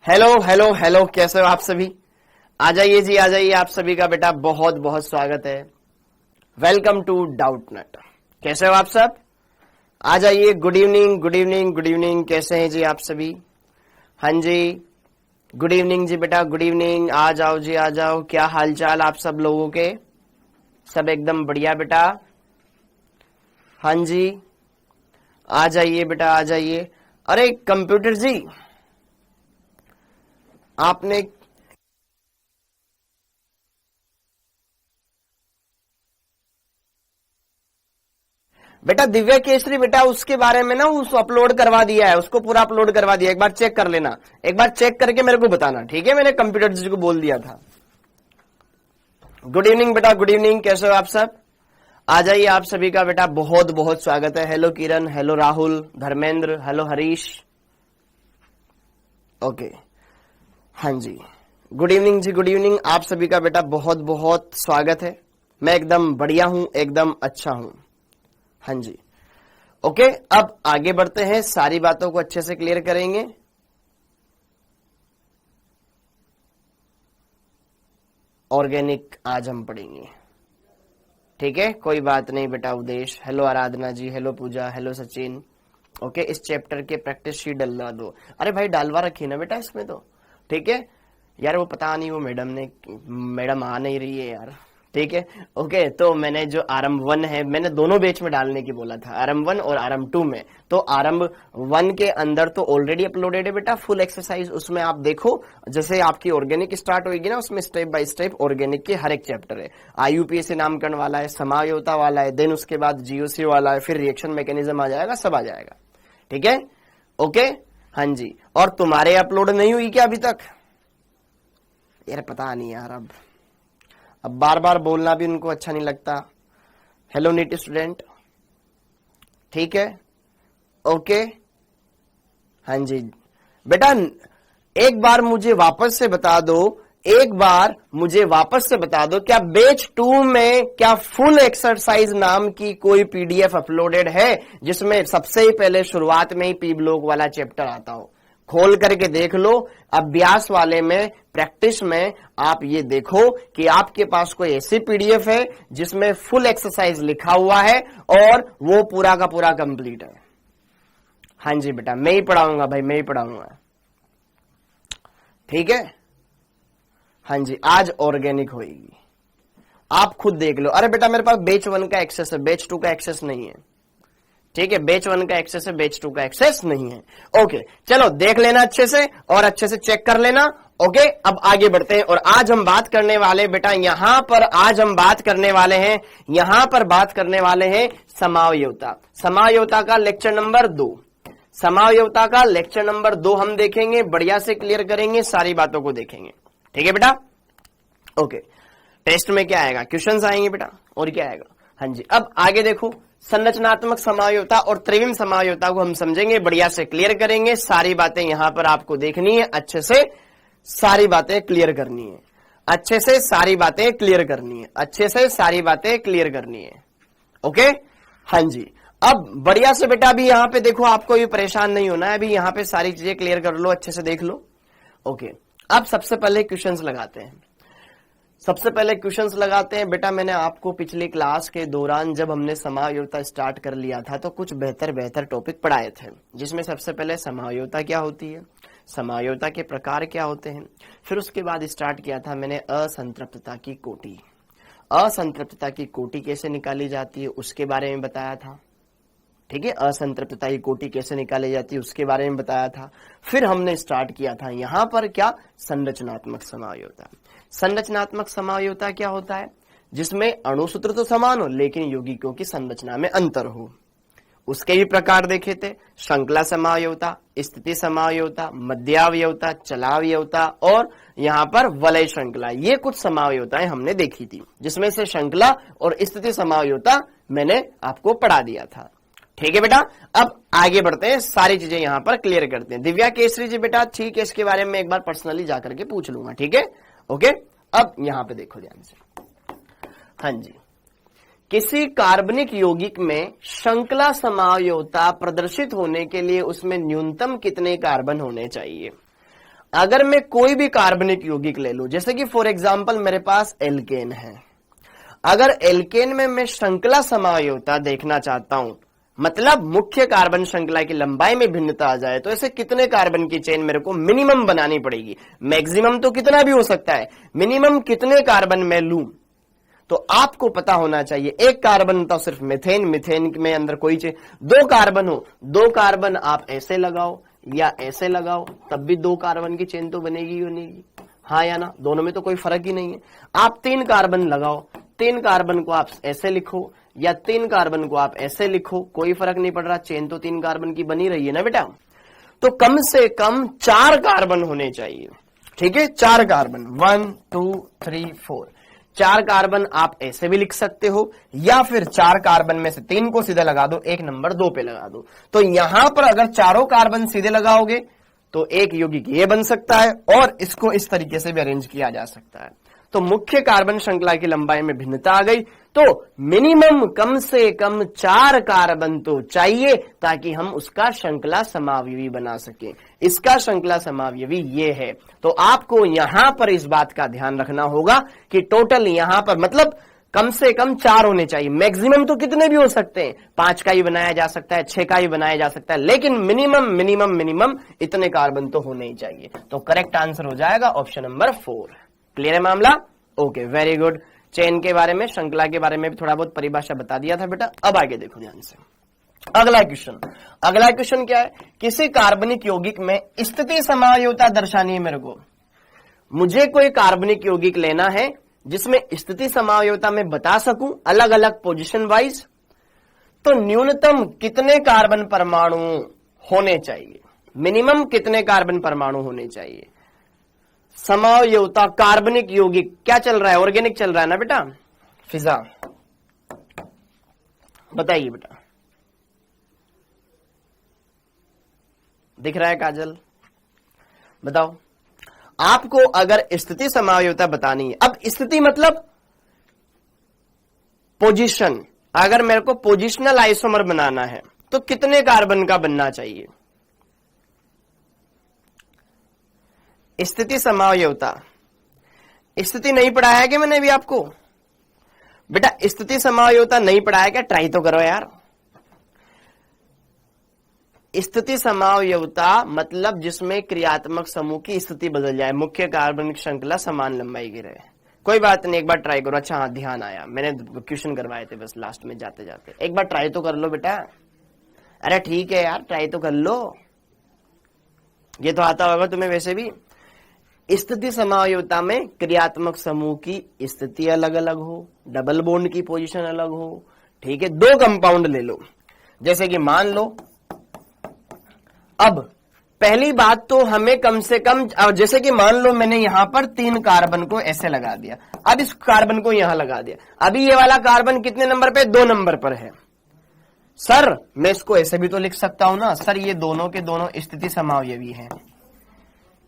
Hello hello hello, कैसे हो आप सभी? आ जाइए जी, आ जाइए। आप सभी का बेटा बहुत बहुत स्वागत है। Welcome to Doubtnet. कैसे हो आप सब? आ जाइए। Good evening, good evening, good evening. कैसे हैं जी आप सभी? हाँ जी, गुड इवनिंग जी बेटा, गुड इवनिंग। आ जाओ जी, आ जाओ। क्या हाल चाल आप सब लोगों के? सब एकदम बढ़िया बेटा। हाँ जी, आ जाइए बेटा, आ जाइए। अरे कंप्यूटर जी, आपने बेटा दिव्या केसरी बेटा उसके बारे में ना उस अपलोड करवा दिया है, उसको पूरा अपलोड करवा दिया। एक बार चेक कर लेना, एक बार चेक करके मेरे को बताना, ठीक है? मैंने कंप्यूटर जी को बोल दिया था। गुड इवनिंग बेटा, गुड इवनिंग। कैसे हो आप सब? आ जाइए। आप सभी का बेटा बहुत बहुत स्वागत है। Hello Kiran, hello Rahul, Dharmendra, hello Harish. Okay, हाँ जी, गुड इवनिंग जी, गुड इवनिंग। आप सभी का बेटा बहुत बहुत स्वागत है। मैं एकदम बढ़िया हूं, एकदम अच्छा हूं। हाँ जी, ओके। अब आगे बढ़ते हैं, सारी बातों को अच्छे से क्लियर करेंगे। ऑर्गेनिक आज हम पढ़ेंगे, ठीक है? कोई बात नहीं बेटा। उदेश, हेलो आराधना जी, हेलो पूजा, हेलो सचिन। ओके, इस चैप्टर के प्रैक्टिस शीट डलवा दो। अरे भाई डालवा रखी ना बेटा इसमें तो, ठीक है यार। वो पता नहीं वो मैडम आ नहीं रही है यार, ठीक है? ओके, तो मैंने जो आरंभ 1 है, मैंने दोनों बैच में डालने की बोला था, आरंभ 1 और आरंभ 2 में। तो आरंभ 1 के अंदर तो ऑलरेडी अपलोडेड है बेटा फुल एक्सरसाइज, उसमें आप देखो। जैसे आपकी ऑर्गेनिक स्टार्ट होगी ना, उसमें स्टेप बाय स्टेप ऑर्गेनिक के हर एक चैप्टर है। IUPAC नामकरण वाला है, समायोता वाला है, देन उसके बाद GOC वाला है, फिर रिएक्शन मैकेनिज्म आ जाएगा, सब आ जाएगा, ठीक है? ओके, हाँ जी। और तुम्हारे अपलोड नहीं हुई क्या अभी तक? यार पता नहीं यार, अब बार बार बोलना भी उनको अच्छा नहीं लगता। हेलो नीट स्टूडेंट, ठीक है? ओके, हाँ जी बेटा। एक बार मुझे वापस से बता दो, एक बार मुझे वापस से बता दो, क्या बैच 2 में क्या फुल एक्सरसाइज नाम की कोई PDF अपलोडेड है, जिसमें सबसे ही पहले शुरुआत में ही पी ब्लॉक वाला चैप्टर आता हो? खोल करके देख लो। अभ्यास वाले में, प्रैक्टिस में आप ये देखो कि आपके पास कोई ऐसी PDF है जिसमें फुल एक्सरसाइज लिखा हुआ है और वो पूरा का पूरा कंप्लीट है। हाँ जी बेटा, मैं ही पढ़ाऊंगा भाई, मैं ही पढ़ाऊंगा, ठीक है? हाँ जी, आज ऑर्गेनिक होगी, आप खुद देख लो। अरे बेटा मेरे पास बैच 1 का एक्सेस है, बैच 2 का एक्सेस नहीं है, ठीक है? बैच 1 का एक्सेस है, बैच 2 का एक्सेस नहीं है। ओके, चलो देख लेना अच्छे से और अच्छे से चेक कर लेना। ओके, अब आगे बढ़ते हैं और आज हम बात करने वाले बेटा यहां पर, आज हम बात करने वाले हैं, यहां पर बात करने वाले हैं समावयवता। समावयवता का लेक्चर नंबर 2, समावयवता का लेक्चर नंबर 2 हम देखेंगे, बढ़िया से क्लियर करेंगे, सारी बातों को देखेंगे, ठीक है बेटा? ओके, टेस्ट में क्या आएगा? क्वेश्चंस आएंगे बेटा, और क्या आएगा? हाँ जी, अब आगे देखो, संरचनात्मक समावयवता और त्रिविम समावयवता को हम समझेंगे, बढ़िया से क्लियर करेंगे। सारी बातें यहां पर आपको देखनी है, अच्छे से सारी बातें क्लियर करनी है, अच्छे से सारी बातें क्लियर करनी है, अच्छे से सारी बातें क्लियर करनी है। ओके, हाँ जी। अब बढ़िया से बेटा अभी यहां पे देखो, आपको ये परेशान नहीं होना है, अभी यहां पे सारी चीजें क्लियर कर लो, अच्छे से देख लो। ओके, अब सबसे पहले क्वेश्चंस लगाते हैं, सबसे पहले क्वेश्चंस लगाते हैं बेटा। मैंने आपको पिछली क्लास के दौरान जब हमने समावयवता स्टार्ट कर लिया था तो कुछ बेहतर टॉपिक पढ़ाए थे, जिसमें सबसे पहले समावयवता क्या होती है, समावयवता के प्रकार क्या होते हैं, फिर उसके बाद स्टार्ट किया था मैंने असंतृप्तता की कोटि। असंतृप्तता की कोटि कैसे निकाली जाती है उसके बारे में बताया था, ठीक है? असंतृप्तता की कोटि कैसे निकाली जाती है उसके बारे में बताया था। फिर हमने स्टार्ट किया था यहां पर क्या, संरचनात्मक समावयवता। संरचनात्मक समावयवता क्या होता है? जिसमें अणुसूत्र तो समान हो लेकिन यौगिकों की संरचना में अंतर हो। उसके भी प्रकार देखे थे, श्रृंखला समावयवता, स्थिति समावयवता, मध्यावयवता, चलावयवता और यहाँ पर वलय श्रृंखला। ये कुछ समावयवताएं हमने देखी थी, जिसमें से श्रृंखला और स्थिति समावयवता मैंने आपको पढ़ा दिया था, ठीक है बेटा? अब आगे बढ़ते हैं, सारी चीजें यहां पर क्लियर करते हैं। दिव्या केसरी जी बेटा, ठीक है, इसके बारे में एक बार पर्सनली जाकर के पूछ लूंगा, ठीक है? ओके, अब यहां पे देखो ध्यान से। हाँ जी, किसी कार्बनिक यौगिक में श्रृंखला समावयवता प्रदर्शित होने के लिए उसमें न्यूनतम कितने कार्बन होने चाहिए? अगर मैं कोई भी कार्बनिक यौगिक ले लूं, जैसे कि फॉर एग्जांपल मेरे पास एल्केन है, अगर एल्केन में मैं श्रृंखला समायोजकता देखना चाहता हूं, मतलब मुख्य कार्बन श्रृंखला की लंबाई में भिन्नता आ जाए, तो ऐसे कितने कार्बन की चेन मेरे को मिनिमम बनानी पड़ेगी। मैक्सिमम तो कितना भी हो सकता है, मिनिमम कितने कार्बन मैं लूं, तो आपको पता होना चाहिए। एक कार्बन तो सिर्फ मीथेन, मीथेन में अंदर कोई चीज, दो कार्बन हो, दो कार्बन आप ऐसे लगाओ या ऐसे लगाओ, तब भी दो कार्बन की चेन तो बनेगी ही बनेगी, हाँ या ना, दोनों में तो कोई फर्क ही नहीं है। आप तीन कार्बन लगाओ, तीन कार्बन को आप ऐसे लिखो या तीन कार्बन को आप ऐसे लिखो, कोई फर्क नहीं पड़ रहा, चेन तो तीन कार्बन की बनी रही है ना बेटा। तो कम से कम 4 कार्बन होने चाहिए, ठीक है, 4 कार्बन, 1 2 3 4, 4 कार्बन आप ऐसे भी लिख सकते हो, या फिर 4 कार्बन में से 3 को सीधे लगा दो, एक नंबर 2 पे लगा दो। तो यहां पर अगर चारों कार्बन सीधे लगाओगे तो एक यौगिक ये बन सकता है, और इसको इस तरीके से भी अरेंज किया जा सकता है। तो मुख्य कार्बन श्रृंखला की लंबाई में भिन्नता आ गई, तो मिनिमम कम से कम 4 कार्बन तो चाहिए, ताकि हम उसका श्रृंखला समावयवी बना सके। इसका श्रृंखला समावयवी ये है। तो आपको यहां पर इस बात का ध्यान रखना होगा कि टोटल यहां पर मतलब कम से कम 4 होने चाहिए। मैक्सिमम तो कितने भी हो सकते हैं, 5 का ही बनाया जा सकता है, 6 का ही बनाया जा सकता है, लेकिन मिनिमम मिनिमम मिनिमम इतने कार्बन तो होने ही चाहिए। तो करेक्ट आंसर हो जाएगा ऑप्शन नंबर 4। क्लियर है मामला? Okay, very good. चेन के बारे में, श्रृंखला के बारे में भी थोड़ा बहुत परिभाषा बता दिया था बेटा। अब आगे देखो ध्यान से, अगला क्वेश्चन क्या है, किसी कार्बनिक यौगिक में स्थिति समायोजकता दर्शानी है मेरे को। मुझे कोई कार्बनिक यौगिक लेना है जिसमें स्थिति समायोजकता में बता सकूं अलग अलग पोजीशन वाइज, तो न्यूनतम कितने कार्बन परमाणु होने चाहिए, मिनिमम कितने कार्बन परमाणु होने चाहिए। समायोजकता कार्बनिक यौगिक क्या चल रहा है, ऑर्गेनिक चल रहा है ना बेटा, फिजा बताइए बेटा, दिख रहा है काजल, बताओ। आपको अगर स्थिति समायोजकता बतानी है, अब स्थिति मतलब पोजीशन, अगर मेरे को पोजिशनल आइसोमर बनाना है तो कितने कार्बन का बनना चाहिए। स्थिति समायोजकता, स्थिति नहीं पढ़ाया है कि मैंने अभी आपको बेटा, स्थिति समायोजकता नहीं पढ़ाया क्या, ट्राई तो करो यार। स्थिति समायोजकता मतलब जिसमें क्रियात्मक समूह की स्थिति बदल जाए, मुख्य कार्बनिक श्रृंखला समान लंबाई की रहे। कोई बात नहीं, एक बार ट्राई करो। अच्छा हाँ, ध्यान आया, मैंने क्वेश्चन करवाए थे बस लास्ट में जाते जाते, एक बार ट्राई तो कर लो बेटा। अरे ठीक है यार, ट्राई तो कर लो, ये तो आता होगा तुम्हें वैसे भी। स्थिति समायोजकता में क्रियात्मक समूह की स्थिति अलग अलग हो, डबल बॉन्ड की पोजीशन अलग हो, ठीक है। 2 कंपाउंड ले लो, जैसे कि मान लो, अब पहली बात तो हमें कम से कम, जैसे कि मान लो मैंने यहां पर 3 कार्बन को ऐसे लगा दिया, अब इस कार्बन को यहां लगा दिया, अभी ये वाला कार्बन कितने नंबर पे, 2 नंबर पर है। सर मैं इसको ऐसे भी तो लिख सकता हूं ना, सर ये दोनों के दोनों स्थिति समावयवी हैं।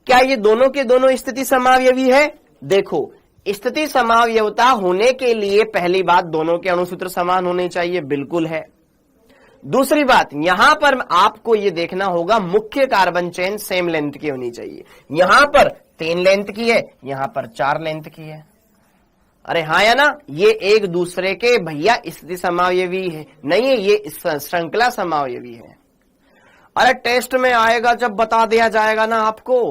क्या ये दोनों के दोनों स्थिति समावयवी है? देखो, स्थिति समावयवता होने के लिए पहली बात दोनों के अणुसूत्र समान होने चाहिए, बिल्कुल है। दूसरी बात, यहां पर आपको ये देखना होगा मुख्य कार्बन चेन सेम लेंथ की होनी चाहिए। यहां पर 3 लेंथ की है, यहां पर 4 लेंथ की है। अरे हाँ या ना, ये एक दूसरे के भैया स्थिति समावयवी है नहीं है, ये श्रृंखला समावयवी है। अरे टेस्ट में आएगा जब बता दिया जाएगा ना आपको,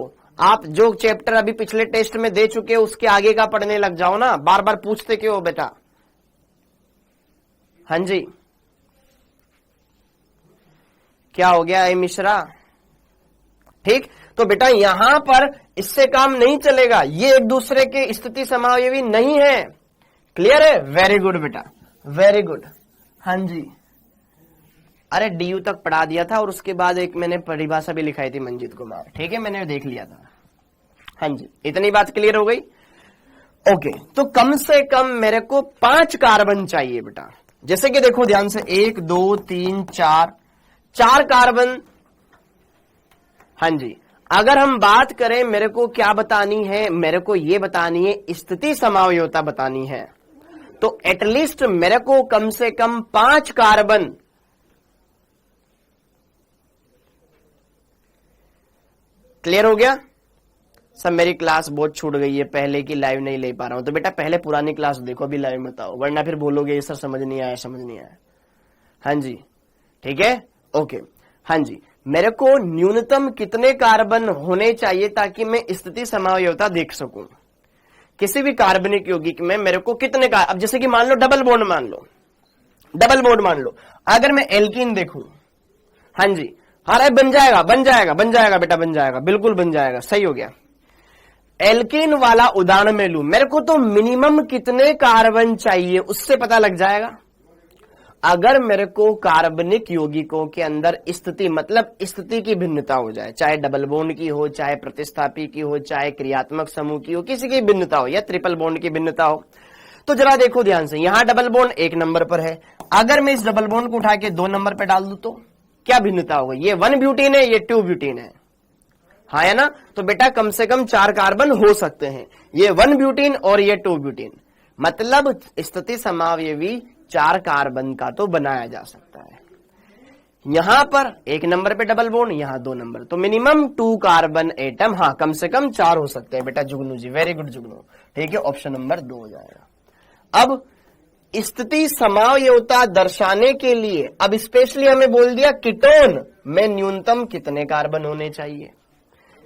आप जो चैप्टर अभी पिछले टेस्ट में दे चुके हो उसके आगे का पढ़ने लग जाओ ना, बार बार पूछते क्यों हो बेटा। हाँ जी, क्या हो गया ए मिश्रा, ठीक। तो बेटा यहां पर इससे काम नहीं चलेगा, ये एक दूसरे के स्थिति समावयवी नहीं है। क्लियर है? वेरी गुड बेटा, वेरी गुड। हाँ जी, अरे डीयू तक पढ़ा दिया था और उसके बाद एक मैंने परिभाषा भी लिखाई थी मंजीत कुमार, ठीक है, मैंने देख लिया था। हाँ जी, इतनी बात क्लियर हो गई। ओके, तो कम से कम मेरे को 5 कार्बन चाहिए बेटा। जैसे कि देखो ध्यान से, 1 2 3 4 कार्बन। हाँ जी, अगर हम बात करें मेरे को क्या बतानी है, मेरे को ये बतानी है स्थिति समावयवता बतानी है, तो एटलीस्ट मेरे को कम से कम 5 कार्बन क्लियर हो गया। सब मेरी क्लास बहुत छूट गई है, पहले की लाइव नहीं ले पा रहा हूं। तो बेटा पहले पुरानी क्लास देखो, अभी लाइव मत आओ, वरना फिर बोलोगे सर समझ नहीं आया, समझ नहीं आया। हाँ जी ठीक है, ओके। हाँ जी, मेरे को न्यूनतम कितने कार्बन होने चाहिए ताकि मैं स्थिति समावयवता देख सकूं? किसी भी कार्बनिक यौगिक में मेरे को कितने का, अब जैसे कि मान लो डबल बॉन्ड मान लो, डबल बॉन्ड मान लो, अगर मैं एल्कीन देखूं, हाँ जी, अरे बन जाएगा बन जाएगा बन जाएगा बेटा, बन जाएगा, बिल्कुल बन जाएगा, सही हो गया। एल्कीन वाला उदाहरण में लूं, मेरे को तो मिनिमम कितने कार्बन चाहिए उससे पता लग जाएगा। अगर मेरे को कार्बनिक यौगिकों के अंदर स्थिति, मतलब स्थिति की भिन्नता हो जाए, चाहे डबल बॉन्ड की हो, चाहे प्रतिस्थापी की हो, चाहे क्रियात्मक समूह की हो, किसी की भिन्नता हो या ट्रिपल बॉन्ड की भिन्नता हो, तो जरा देखो ध्यान से, यहां डबल बॉन्ड 1 नंबर पर है, अगर मैं इस डबल बॉन्ड को उठा के 2 नंबर पर डाल दूं तो क्या भिन्नता होगा? ये 1 ब्यूटीन है, ये 2 ब्यूटीन है, हाँ है ना? तो बेटा कम से कम 4 कार्बन हो सकते हैं, ये 1 ब्यूटीन और ये 2 ब्यूटीन, मतलब स्थिति समावयवी 4 कार्बन का तो बनाया जा सकता है। यहां पर 1 नंबर पे डबल बॉन्ड, यहां 2 नंबर, तो मिनिमम 2 कार्बन एटम, हाँ कम से कम 4 हो सकते हैं बेटा। जुगनू जी वेरी गुड जुगनू, ठीक है, ऑप्शन नंबर 2 हो जाएगा। अब स्थिति समावयवता दर्शाने के लिए अब स्पेशली हमें बोल दिया कीटोन में न्यूनतम कितने कार्बन होने चाहिए।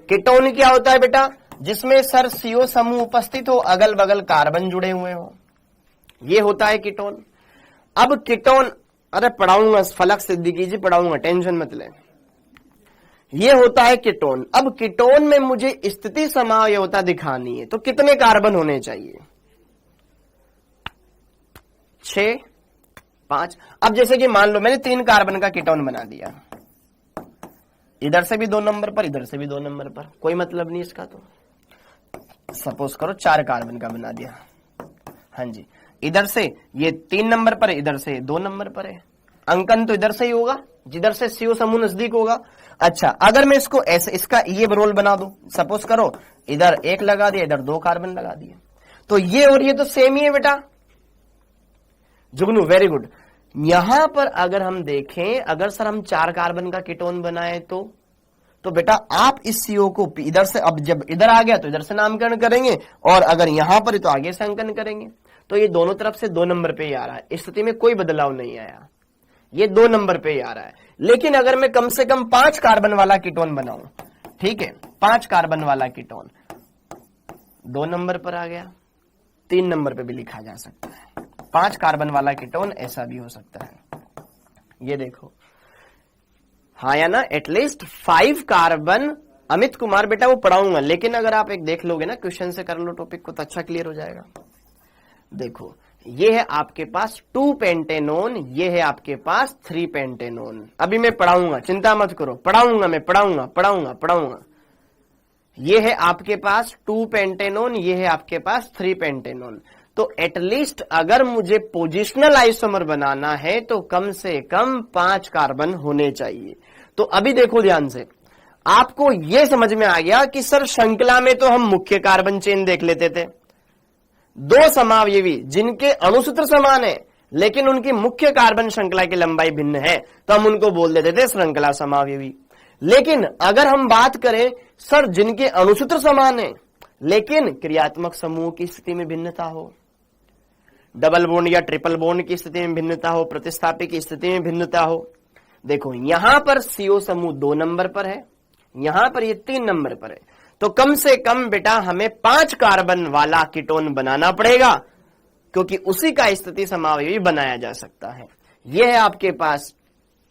कीटोन क्या होता है बेटा? जिसमें सर CO समूह उपस्थित हो, अगल बगल कार्बन जुड़े हुए हो, ये होता है कीटोन। अब कीटोन, अरे पढ़ाऊंगा, फलक सिद्दीकी जी पढ़ाऊंगा, टेंशन मत ले, ये होता है कीटोन। अब कीटोन में मुझे स्थिति समावयवता दिखानी है, तो कितने कार्बन होने चाहिए? 6, 5। अब जैसे कि मान लो मैंने 3 कार्बन का कीटोन बना दिया, इधर से भी 2 नंबर पर, इधर से भी 2 नंबर पर, कोई मतलब नहीं इसका। तो सपोज करो 4 कार्बन का बना दिया, हाँ जी, इधर से ये 3 नंबर पर है, इधर से 2 नंबर पर है, अंकन तो इधर से ही होगा जिधर से CO समूह नजदीक होगा। अच्छा, अगर मैं इसको ऐसे, इसका ये रोल बना दूं, सपोज करो इधर 1 लगा दिया, इधर 2 कार्बन लगा दिए, तो ये और ये तो सेम ही है बेटा। जुगनू वेरी गुड। यहां पर अगर हम देखें, अगर सर हम 4 कार्बन का कीटोन बनाए तो बेटा आप इस CO को इधर से, अब जब इधर आ गया तो इधर से नामकरण करेंगे, और अगर यहां पर तो आगे से अंकन करेंगे, तो ये दोनों तरफ से 2 नंबर पे ही आ रहा है, इस स्थिति में कोई बदलाव नहीं आया, ये 2 नंबर पे ही आ रहा है। लेकिन अगर मैं कम से कम 5 कार्बन वाला कीटोन बनाऊं, ठीक है, 5 कार्बन वाला कीटोन 2 नंबर पर आ गया, 3 नंबर पे भी लिखा जा सकता है। 5 कार्बन वाला कीटोन ऐसा भी हो सकता है, ये देखो, हाँ या ना, एटलीस्ट 5 कार्बन। अमित कुमार बेटा वो पढ़ाऊंगा, लेकिन अगर आप एक देख लोगे ना, क्वेश्चन से कर लो टॉपिक को, तो अच्छा क्लियर हो जाएगा। देखो ये है आपके पास 2 पेंटेनोन, ये है आपके पास 3 पेंटेनोन। अभी मैं पढ़ाऊंगा, चिंता मत करो, पढ़ाऊंगा मैं, पढ़ाऊंगा। ये है आपके पास 2 पेंटेनोन, ये है आपके पास 3 पेंटेनोन। तो एटलीस्ट अगर मुझे पोजिशनल आइसोमर बनाना है तो कम से कम 5 कार्बन होने चाहिए। तो अभी देखो ध्यान से, आपको यह समझ में आ गया कि सर श्रृंखला में तो हम मुख्य कार्बन चेन देख लेते थे, 2 समावयवी जिनके अणुसूत्र समान है लेकिन उनकी मुख्य कार्बन श्रृंखला की लंबाई भिन्न है, तो हम उनको बोल देते थे श्रृंखला समावयवी। लेकिन अगर हम बात करें सर जिनके अणुसूत्र समान है लेकिन क्रियात्मक समूह की स्थिति में भिन्नता हो, डबल बॉन्ड या ट्रिपल बॉन्ड की स्थिति में भिन्नता हो, प्रतिस्थापी की स्थिति में भिन्नता हो, देखो यहां पर CO समूह 2 नंबर पर है, यहां पर ये 3 नंबर पर है, तो कम से कम बेटा हमें 5 कार्बन वाला कीटोन बनाना पड़ेगा, क्योंकि उसी का स्थिति समावयवी बनाया जा सकता है। यह है आपके पास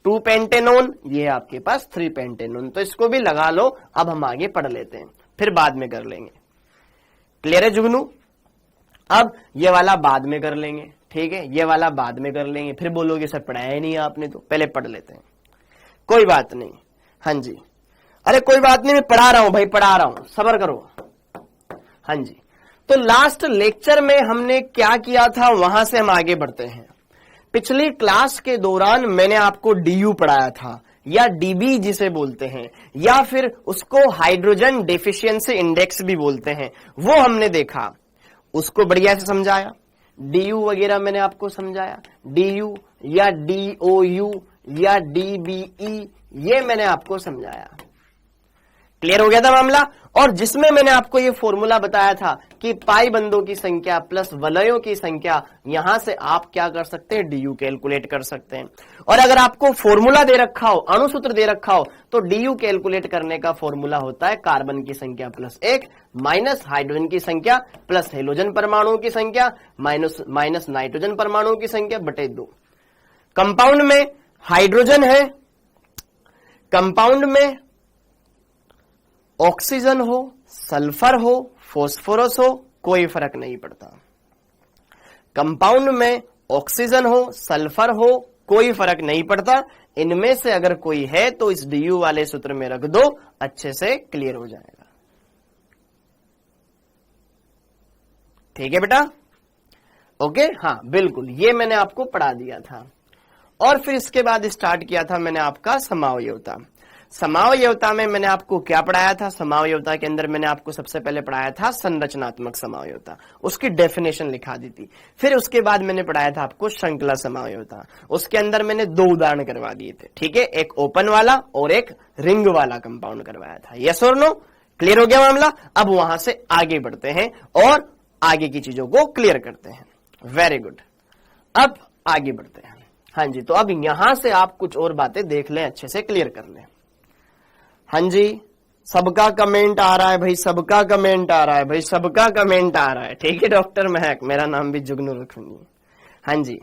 2 पेंटेनोन, ये है आपके पास 3 पेंटेनोन। तो इसको भी लगा लो, अब हम आगे पढ़ लेते हैं, फिर बाद में कर लेंगे। क्लियर है जुगनू? अब ये वाला बाद में कर लेंगे, ठीक है, ये वाला बाद में कर लेंगे, फिर बोलोगे सर पढ़ाया ही नहीं आपने, तो पहले पढ़ लेते हैं। कोई बात नहीं, हाँ जी, अरे कोई बात नहीं, मैं पढ़ा रहा हूं भाई, पढ़ा रहा हूं, सब्र करो। हाँ जी, तो लास्ट लेक्चर में हमने क्या किया था, वहां से हम आगे बढ़ते हैं। पिछली क्लास के दौरान मैंने आपको DU पढ़ाया था, या DB जिसे बोलते हैं, या फिर उसको हाइड्रोजन डेफिशिएंसी इंडेक्स भी बोलते हैं, वो हमने देखा, उसको बढ़िया से समझाया। DU वगैरह मैंने आपको समझाया, DU या DOU या DBE, ये मैंने आपको समझाया। क्लियर हो गया था मामला। और जिसमें मैंने आपको ये फॉर्मूला बताया था कि पाई बंदों की संख्या प्लस वलयों की संख्या, यहां से आप क्या कर सकते हैं, डीयू कैलकुलेट कर सकते हैं। और अगर आपको फॉर्मूला दे रखा हो, अणुसूत्र दे रखा हो, तो डीयू कैलकुलेट करने का फॉर्मूला होता है कार्बन की संख्या प्लस 1 माइनस हाइड्रोजन की संख्या प्लस हेलोजन परमाणुओं की संख्या माइनस नाइट्रोजन परमाणुओं की संख्या बटे 2। कंपाउंड में हाइड्रोजन है, कंपाउंड में ऑक्सीजन हो, सल्फर हो, फॉस्फोरस हो, कोई फर्क नहीं पड़ता। कंपाउंड में ऑक्सीजन हो, सल्फर हो, कोई फर्क नहीं पड़ता। इनमें से अगर कोई है तो इस डीयू वाले सूत्र में रख दो, अच्छे से क्लियर हो जाएगा। ठीक है बेटा, ओके, हाँ बिल्कुल, ये मैंने आपको पढ़ा दिया था। और फिर इसके बाद स्टार्ट किया था मैंने आपका समावयवता। समावयवता में मैंने आपको क्या पढ़ाया था, समावयवता के अंदर मैंने आपको सबसे पहले पढ़ाया था संरचनात्मक समावयवता, उसकी डेफिनेशन लिखा दी थी। फिर उसके बाद मैंने पढ़ाया था आपको श्रृंखला समावयवता, उसके अंदर मैंने 2 उदाहरण करवा दिए थे। ठीक है, एक ओपन वाला और एक रिंग वाला कंपाउंड करवाया था। यस और नो, क्लियर हो गया मामला। अब वहां से आगे बढ़ते हैं और आगे की चीजों को क्लियर करते हैं। वेरी गुड, अब आगे बढ़ते हैं। हाँ जी, तो अब यहां से आप कुछ और बातें देख लें, अच्छे से क्लियर कर लें। हाँ जी, सबका कमेंट आ रहा है भाई, सबका कमेंट आ रहा है भाई, सबका कमेंट आ रहा है। ठीक है डॉक्टर महक, मेरा नाम भी जुगनू रखूंगी। हाँ जी,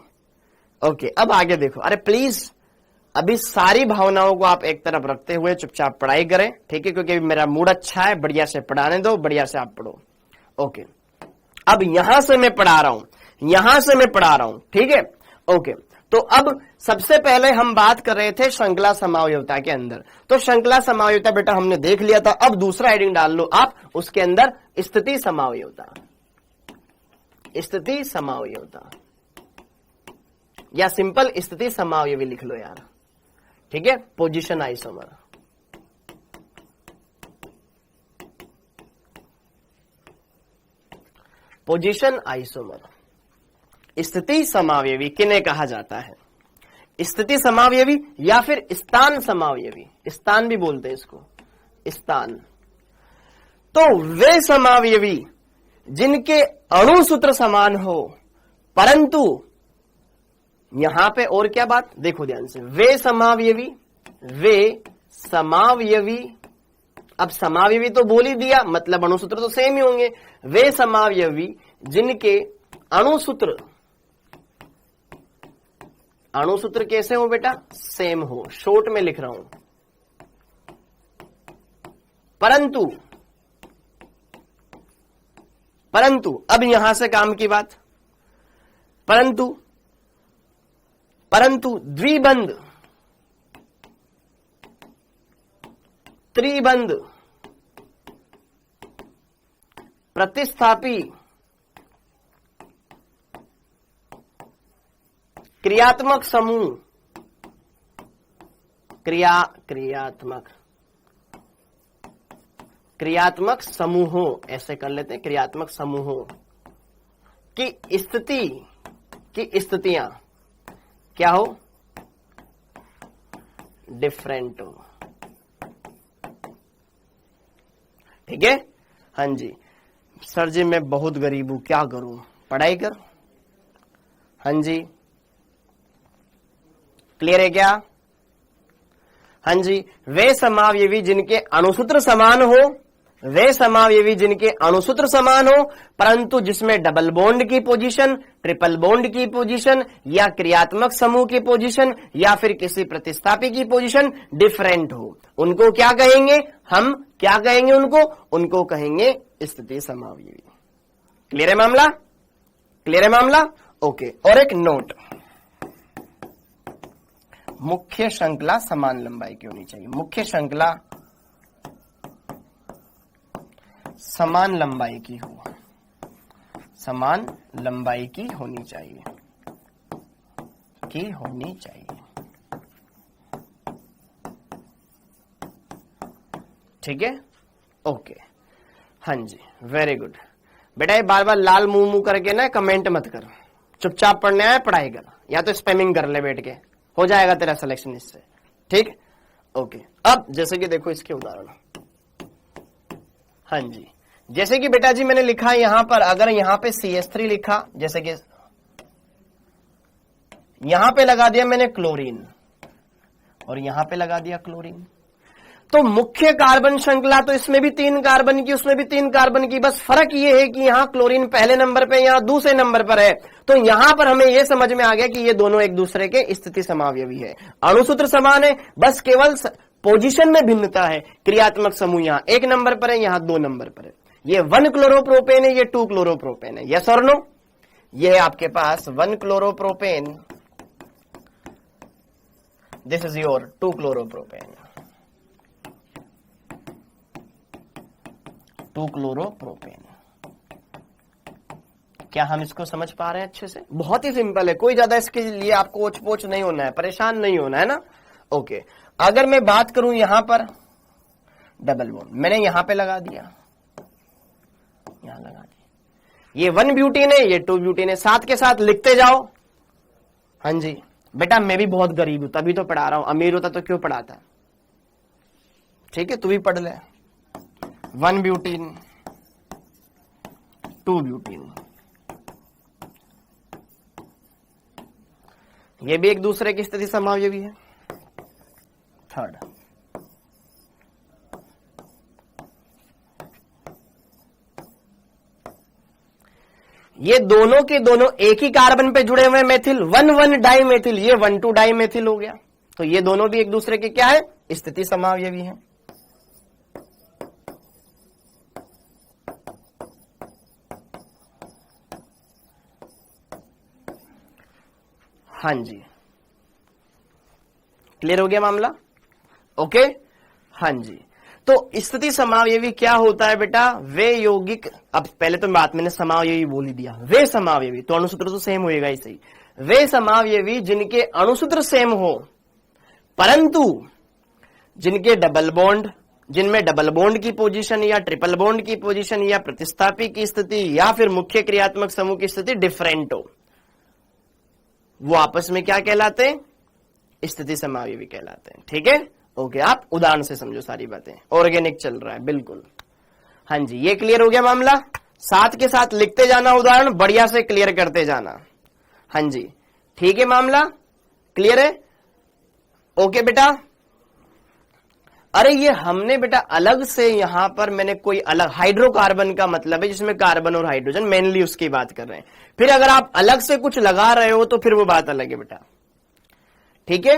ओके, अब आगे देखो। अरे प्लीज अभी सारी भावनाओं को आप एक तरफ रखते हुए चुपचाप पढ़ाई करें। ठीक है, क्योंकि मेरा मूड अच्छा है, बढ़िया से पढ़ाने दो, बढ़िया से आप पढ़ो। ओके, अब यहां से मैं पढ़ा रहा हूं, यहां से मैं पढ़ा रहा हूं। ठीक है, ओके, तो अब सबसे पहले हम बात कर रहे थे श्रृंखला समावयवता के अंदर। तो श्रृंखला समावयवता बेटा हमने देख लिया था। अब दूसरा हेडिंग डाल लो आप, उसके अंदर स्थिति समावयवता, स्थिति समावयवता या सिंपल स्थिति समावयवी लिख लो यार। ठीक है, पोजीशन आइसोमर। पोजीशन आइसोमर स्थिति समावयवी किन्हें कहा जाता है, स्थिति समावयवी या फिर स्थान समावयवी, स्थान भी बोलते हैं इसको, स्थान। तो वे समावयवी जिनके अणुसूत्र समान हो, परंतु यहां पे और क्या बात देखो ध्यान से, वे समावयवी, वे समावयवी। अब समावयवी तो बोल ही दिया, मतलब अणुसूत्र तो सेम ही होंगे। वे समावयवी जिनके अणुसूत्र, अणुसूत्र कैसे हो बेटा, सेम हो, शॉर्ट में लिख रहा हूं। परंतु परंतु अब यहां से काम की बात, परंतु परंतु द्विबंध, त्रिबंध, प्रतिस्थापी, क्रियात्मक समूह, क्रियात्मक समूहों, ऐसे कर लेते हैं, क्रियात्मक समूहों की स्थिति, की स्थितियां क्या हो, डिफरेंट हो। ठीक है, हाँ जी सर जी मैं बहुत गरीब हूं, क्या करूं, पढ़ाई कर। हाँ जी, क्लियर है क्या। हाँ जी, वे समावयवी जिनके अणुसूत्र समान हो, वे समावयवी जिनके अणुसूत्र समान हो, परंतु जिसमें डबल बॉन्ड की पोजीशन, ट्रिपल बॉन्ड की पोजीशन या क्रियात्मक समूह की पोजीशन या फिर किसी प्रतिस्थापी की पोजीशन डिफरेंट हो, उनको क्या कहेंगे, हम क्या कहेंगे उनको, उनको कहेंगे स्थिति समावयवी। क्लियर है मामला, क्लियर है मामला। ओके, और एक नोट, मुख्य श्रृंखला समान लंबाई की होनी चाहिए, मुख्य श्रृंखला समान लंबाई की हो, समान लंबाई की होनी चाहिए, की होनी चाहिए। ठीक है, ओके, हाँ जी वेरी गुड। बेटा ये बार बार लाल मुंह मुंह करके ना कमेंट मत कर, चुपचाप पढ़ने आए पढ़ाई कर, या तो स्पैमिंग कर ले बैठ के, हो जाएगा तेरा सिलेक्शन इससे। ठीक, ओके। अब जैसे कि देखो इसके उदाहरण, हाँ जी, जैसे कि बेटा जी मैंने लिखा है यहां पर, अगर यहां पे CH3 लिखा, जैसे कि यहां पे लगा दिया मैंने क्लोरीन और यहां पे लगा दिया क्लोरीन, तो मुख्य कार्बन श्रृंखला तो इसमें भी 3 कार्बन की, उसमें भी 3 कार्बन की, बस फर्क ये है कि यहां क्लोरीन पहले नंबर पे, यहां दूसरे नंबर पर है। तो यहां पर हमें यह समझ में आ गया कि ये दोनों एक दूसरे के स्थिति समावयवी है, अणुसूत्र समान है, बस केवल पोजीशन में भिन्नता है। क्रियात्मक समूह यहां 1 नंबर पर है, यहां 2 नंबर पर है। ये 1 क्लोरोप्रोपेन है, ये 2 क्लोरोप्रोपेन है। यस और नो? ये है आपके पास 1 chloropropane, this is your 2 chloropropane, 2 chloropropane. क्या हम इसको समझ पा रहे हैं अच्छे से? बहुत ही सिंपल है, कोई ज्यादा इसके लिए आपको ओछ पोछ नहीं होना है, परेशान नहीं होना है ना। ओके, अगर मैं बात करूं यहां पर डबल बॉन्ड, मैंने यहां पे लगा दिया, यहां लगा दिया, ये 1 ब्यूटीन है, ये 2 ब्यूटीन है, साथ के साथ लिखते जाओ। हाँ जी बेटा, मैं भी बहुत गरीब हूं तभी तो पढ़ा रहा हूं, अमीर होता तो क्यों पढ़ाता? ठीक है, तू भी पढ़ ले। 1 ब्यूटीन, 2 ब्यूटीन, ये भी एक दूसरे की स्थिति समावयवी है। थर्ड, ये दोनों के दोनों एक ही कार्बन पे जुड़े हुए मेथिल, 1,1 डाइमेथिल, ये 1,2 डाइमेथिल हो गया। तो ये दोनों भी एक दूसरे के क्या है? स्थिति समावयवी है। हाँ जी, क्लियर हो गया मामला? ओके, हाँ जी। तो स्थिति समावयवी क्या होता है बेटा? वे यौगिक, अब पहले तो बात मैंने समावयवी बोल ही दिया, वे समावयवी, तो अणुसूत्र तो सेम होएगा ही सही। वे समावयवी जिनके अणुसूत्र सेम हो, परंतु जिनके डबल बॉन्ड, जिनमें डबल बॉन्ड की पोजीशन या ट्रिपल बॉन्ड की पोजीशन या प्रतिस्थापी की स्थिति या फिर मुख्य क्रियात्मक समूह की स्थिति डिफरेंट हो, वो आपस में क्या कहलाते हैं? स्थिति समावयवी कहलाते हैं। ठीक है, ओके, आप उदाहरण से समझो सारी बातें, ऑर्गेनिक चल रहा है बिल्कुल। हाँ जी, ये क्लियर हो गया मामला? साथ के साथ लिखते जाना उदाहरण, बढ़िया से क्लियर करते जाना। हाँ जी, ठीक है, मामला क्लियर है? ओके बेटा। अरे ये हमने बेटा अलग से यहां पर मैंने कोई अलग, हाइड्रोकार्बन का मतलब है जिसमें कार्बन और हाइड्रोजन, मेनली उसकी बात कर रहे हैं। फिर अगर आप अलग से कुछ लगा रहे हो तो फिर वो बात अलग है बेटा। ठीक है,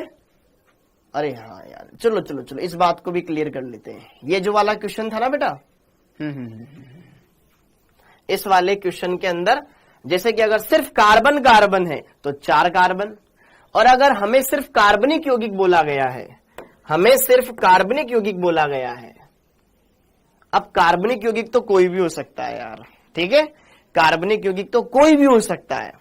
अरे हाँ यार, चलो चलो चलो, इस बात को भी क्लियर कर लेते हैं। ये जो वाला क्वेश्चन था ना बेटा, इस वाले क्वेश्चन के अंदर जैसे कि अगर सिर्फ कार्बन कार्बन है तो 4 कार्बन, और अगर हमें सिर्फ कार्बनिक यौगिक बोला गया है, हमें सिर्फ कार्बनिक यौगिक बोला गया है। अब कार्बनिक यौगिक तो कोई भी हो सकता है यार, ठीक है, कार्बनिक यौगिक तो कोई भी हो सकता है।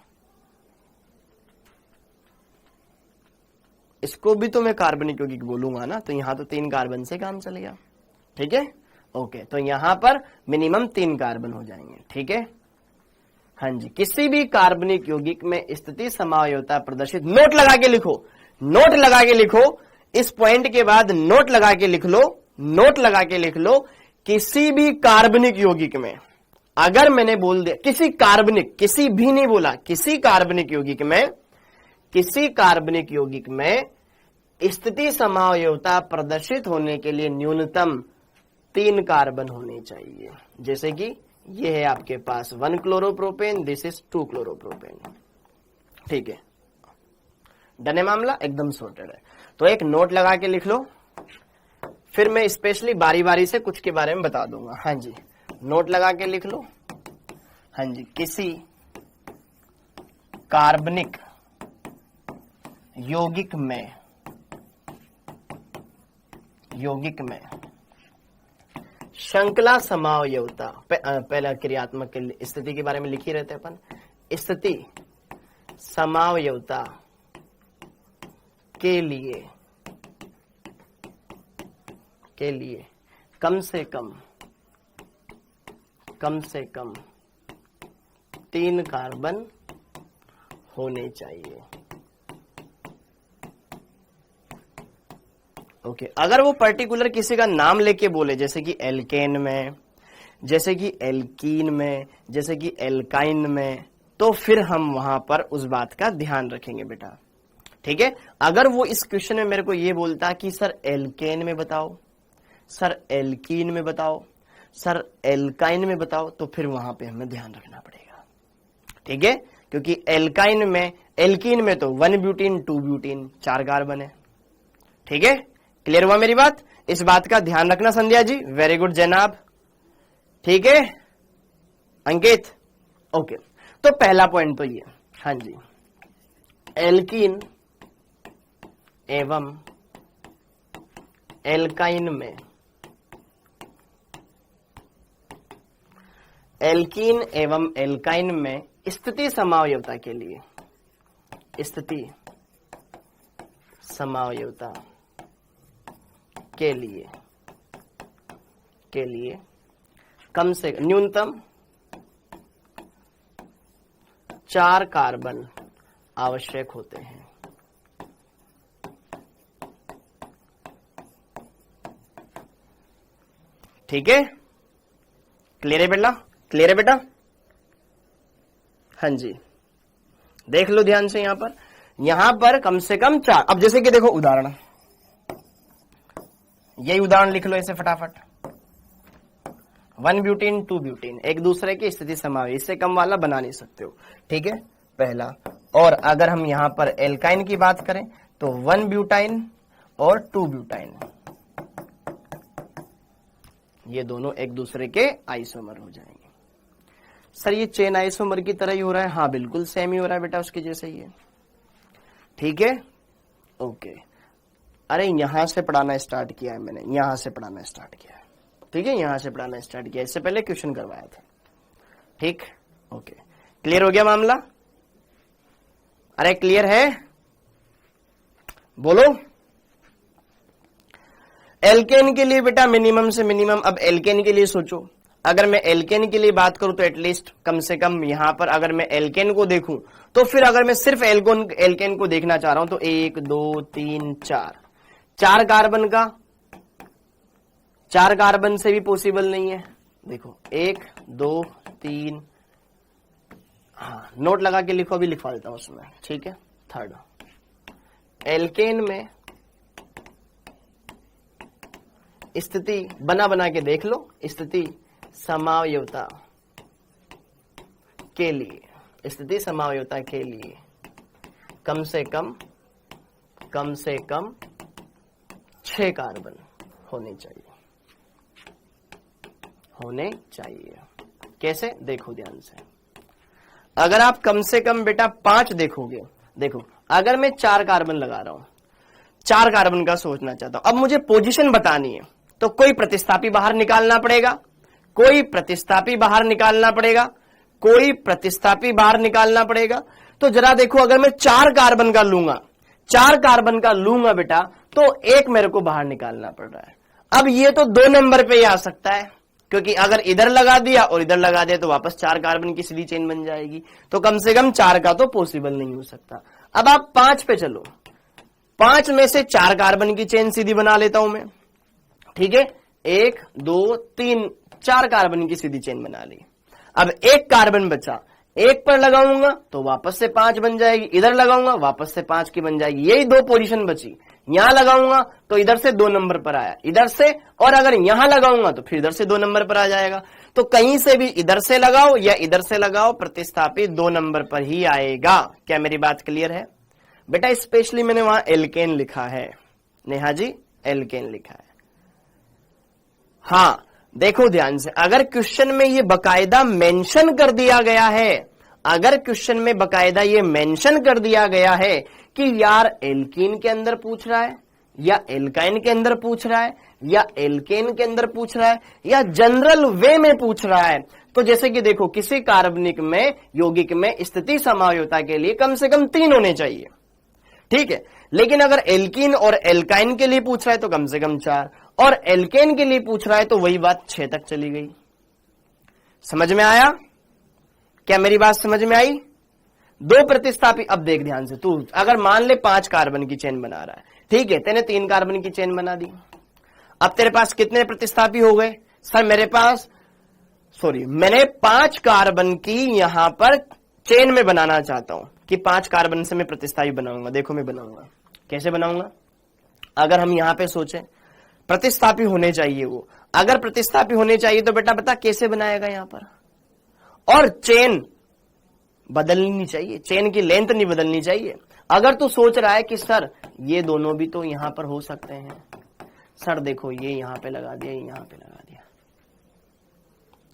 इसको भी तो मैं कार्बनिक यौगिक बोलूंगा ना, तो यहां तो 3 कार्बन से काम चल गया। ठीक है, ओके, तो यहां पर मिनिमम 3 कार्बन हो जाएंगे। ठीक है, हाँ जी, किसी भी कार्बनिक यौगिक में स्थिति समावयवता प्रदर्शित, नोट लगा के लिखो, नोट लगा के लिखो, इस पॉइंट के बाद नोट लगा के लिख लो, नोट लगा के लिख लो, किसी भी कार्बनिक यौगिक में, अगर मैंने बोल दिया किसी कार्बनिक, किसी भी नहीं बोला, किसी कार्बनिक यौगिक में, किसी कार्बनिक यौगिक में स्थिति समावयवता प्रदर्शित होने के लिए न्यूनतम 3 कार्बन होने चाहिए। जैसे कि ये है आपके पास 1 क्लोरोप्रोपेन, दिस इज 2 क्लोरोप्रोपेन। ठीक है, डन है मामला, एकदम सॉर्टेड है। तो एक नोट लगा के लिख लो, फिर मैं स्पेशली बारी बारी से कुछ के बारे में बता दूंगा। हाँ जी, नोट लगा के लिख लो। हाँ जी, किसी कार्बनिक यौगिक में श्रृंखला समावयवता, पहला क्रियात्मक स्थिति के बारे में लिखी रहते अपन, स्थिति समावयवता के लिए कम से कम 3 कार्बन होने चाहिए। ओके, अगर वो पर्टिकुलर किसी का नाम लेके बोले, जैसे कि एल्केन में, जैसे कि एल्कीन में, जैसे कि एल्काइन में, तो फिर हम वहां पर उस बात का ध्यान रखेंगे बेटा। ठीक है, अगर वो इस क्वेश्चन में मेरे को ये बोलता कि सर एल्केन में बताओ, सर एल्कीन में बताओ, सर एल्काइन में बताओ, तो फिर वहां पे हमें ध्यान रखना पड़ेगा। ठीक है, क्योंकि एल्काइन में, एल्कीन में तो 1 ब्यूटीन 2 ब्यूटीन 4 कार्बन है। ठीक है, क्लियर हुआ मेरी बात? इस बात का ध्यान रखना संध्या जी। वेरी गुड जनाब। ठीक है अंकित, ओके। तो पहला पॉइंट तो ये, हाँ जी, एल्कीन एवं एल्काइन में, एल्कीन एवं एल्काइन में स्थिति समावयवता के लिए, स्थिति समावयवता के लिए कम से न्यूनतम 4 कार्बन आवश्यक होते हैं। ठीक है, क्लियर है बेटा? क्लियर है बेटा? हाँ जी, देख लो ध्यान से। यहां पर कम से कम 4। अब जैसे कि देखो उदाहरण, यही उदाहरण लिख लो ऐसे फटाफट। 1 ब्यूटीन 2 ब्यूटीन एक दूसरे की स्थिति समावय, इससे कम वाला बना नहीं सकते हो। ठीक है, पहला। और अगर हम यहां पर एल्काइन की बात करें तो 1 ब्यूटाइन और 2 ब्यूटाइन, ये दोनों एक दूसरे के आइसोमर हो जाएंगे। सर ये चेन आइसोमर की तरह ही हो रहा है? हाँ बिल्कुल सेम ही हो रहा है बेटा, उसके जैसे ही है। ठीक है, ओके। अरे यहां से पढ़ाना स्टार्ट किया है मैंने, यहां से पढ़ाना स्टार्ट किया है। ठीक है, यहां से पढ़ाना स्टार्ट किया, इससे पहले क्वेश्चन करवाया था। ठीक, ओके, क्लियर हो गया मामला? अरे क्लियर है? बोलो। एल्केन के लिए बेटा मिनिमम से मिनिमम, अब एल्केन के लिए सोचो, अगर मैं एल्केन के लिए बात करूं तो एटलीस्ट कम से कम यहां पर अगर मैं एल्केन को देखूं तो फिर अगर मैं सिर्फ एल्केन को देखना चाह रहा हूं तो 1 2 3 4 कार्बन का, 4 कार्बन से भी पॉसिबल नहीं है। देखो 1 2 3, हाँ नोट लगा के लिखो, अभी लिखवा देता हूं उसमें। ठीक है, थर्ड, एल्केन में स्थिति बना के देख लो, स्थिति समावयवता के लिए, स्थिति समावयवता के लिए कम से कम 6 कार्बन होने चाहिए। कैसे? देखो ध्यान से, अगर आप कम से कम बेटा 5 देखोगे, देखो अगर मैं 4 कार्बन लगा रहा हूं, 4 कार्बन का सोचना चाहता हूं, अब मुझे पोजीशन बतानी है तो कोई प्रतिस्थापी बाहर निकालना पड़ेगा, कोई प्रतिस्थापी बाहर निकालना पड़ेगा। तो जरा देखो, अगर मैं 4 कार्बन का लूंगा बेटा, तो एक मेरे को बाहर निकालना पड़ रहा है। अब ये तो 2 नंबर पे ही आ सकता है, क्योंकि अगर इधर लगा दिया और इधर लगा दिया तो वापस 4 कार्बन की सीधी चेन बन जाएगी। तो कम से कम 4 का तो पॉसिबल नहीं हो सकता। अब आप 5 पे चलो, 5 में से 4 कार्बन की चेन सीधी बना लेता हूं मैं। ठीक है, 1 2 3 4 कार्बन की सीधी चेन बना ली। अब 1 कार्बन बचा, 1 पर लगाऊंगा तो वापस से 5 बन जाएगी, इधर लगाऊंगा वापस से 5 की बन जाएगी। यही 2 पोजीशन बची। यहां लगाऊंगा तो इधर से 2 नंबर पर आया, इधर से, और अगर यहां लगाऊंगा तो फिर इधर से 2 नंबर पर आ जाएगा। तो कहीं से भी इधर से लगाओ या इधर से लगाओ, प्रतिस्थापी 2 नंबर पर ही आएगा। क्या मेरी बात क्लियर है बेटा? स्पेशली मैंने वहां एल्केन लिखा है, नेहा जी एल्केन लिखा है। हाँ देखो ध्यान से, अगर क्वेश्चन में ये बकायदा मेंशन कर दिया गया है, अगर क्वेश्चन में बकायदा ये मेंशन कर दिया गया है कि यार एल्कीन के अंदर पूछ रहा है या एल्काइन के अंदर पूछ रहा है या एल्केन के अंदर पूछ रहा है या जनरल वे में पूछ रहा है, तो जैसे कि देखो किसी कार्बनिक में, यौगिक में स्थिति समावयवता के लिए कम से कम 3 होने चाहिए। ठीक है, लेकिन अगर एल्कीन और एल्काइन के लिए पूछ रहा है तो कम से कम 4, और एल्केन के लिए पूछ रहा है तो वही बात 6 तक चली गई। समझ में आया? क्या मेरी बात समझ में आई? 2 प्रतिस्थापी, अब देख ध्यान से, तू अगर मान ले 5 कार्बन की चेन बना रहा है, ठीक है, तेने 3 कार्बन की चेन बना दी। अब तेरे पास कितने प्रतिस्थापी हो गए? सर मेरे पास सॉरी, मैंने 5 कार्बन की यहां पर चेन में बनाना चाहता हूं कि 5 कार्बन से मैं प्रतिस्थापी बनाऊंगा। देखो मैं बनाऊंगा, कैसे बनाऊंगा? अगर हम यहां पे सोचें प्रतिस्थापी होने चाहिए, वो अगर प्रतिस्थापी होने चाहिए तो बेटा बता कैसे बनाएगा यहां पर? और चेन बदलनी चाहिए, चेन की लेंथ नहीं बदलनी चाहिए। अगर तू सोच रहा है कि सर ये दोनों भी तो यहां पर हो सकते हैं, सर देखो ये यहां पे लगा दिया, ये यहां पे लगा दिया,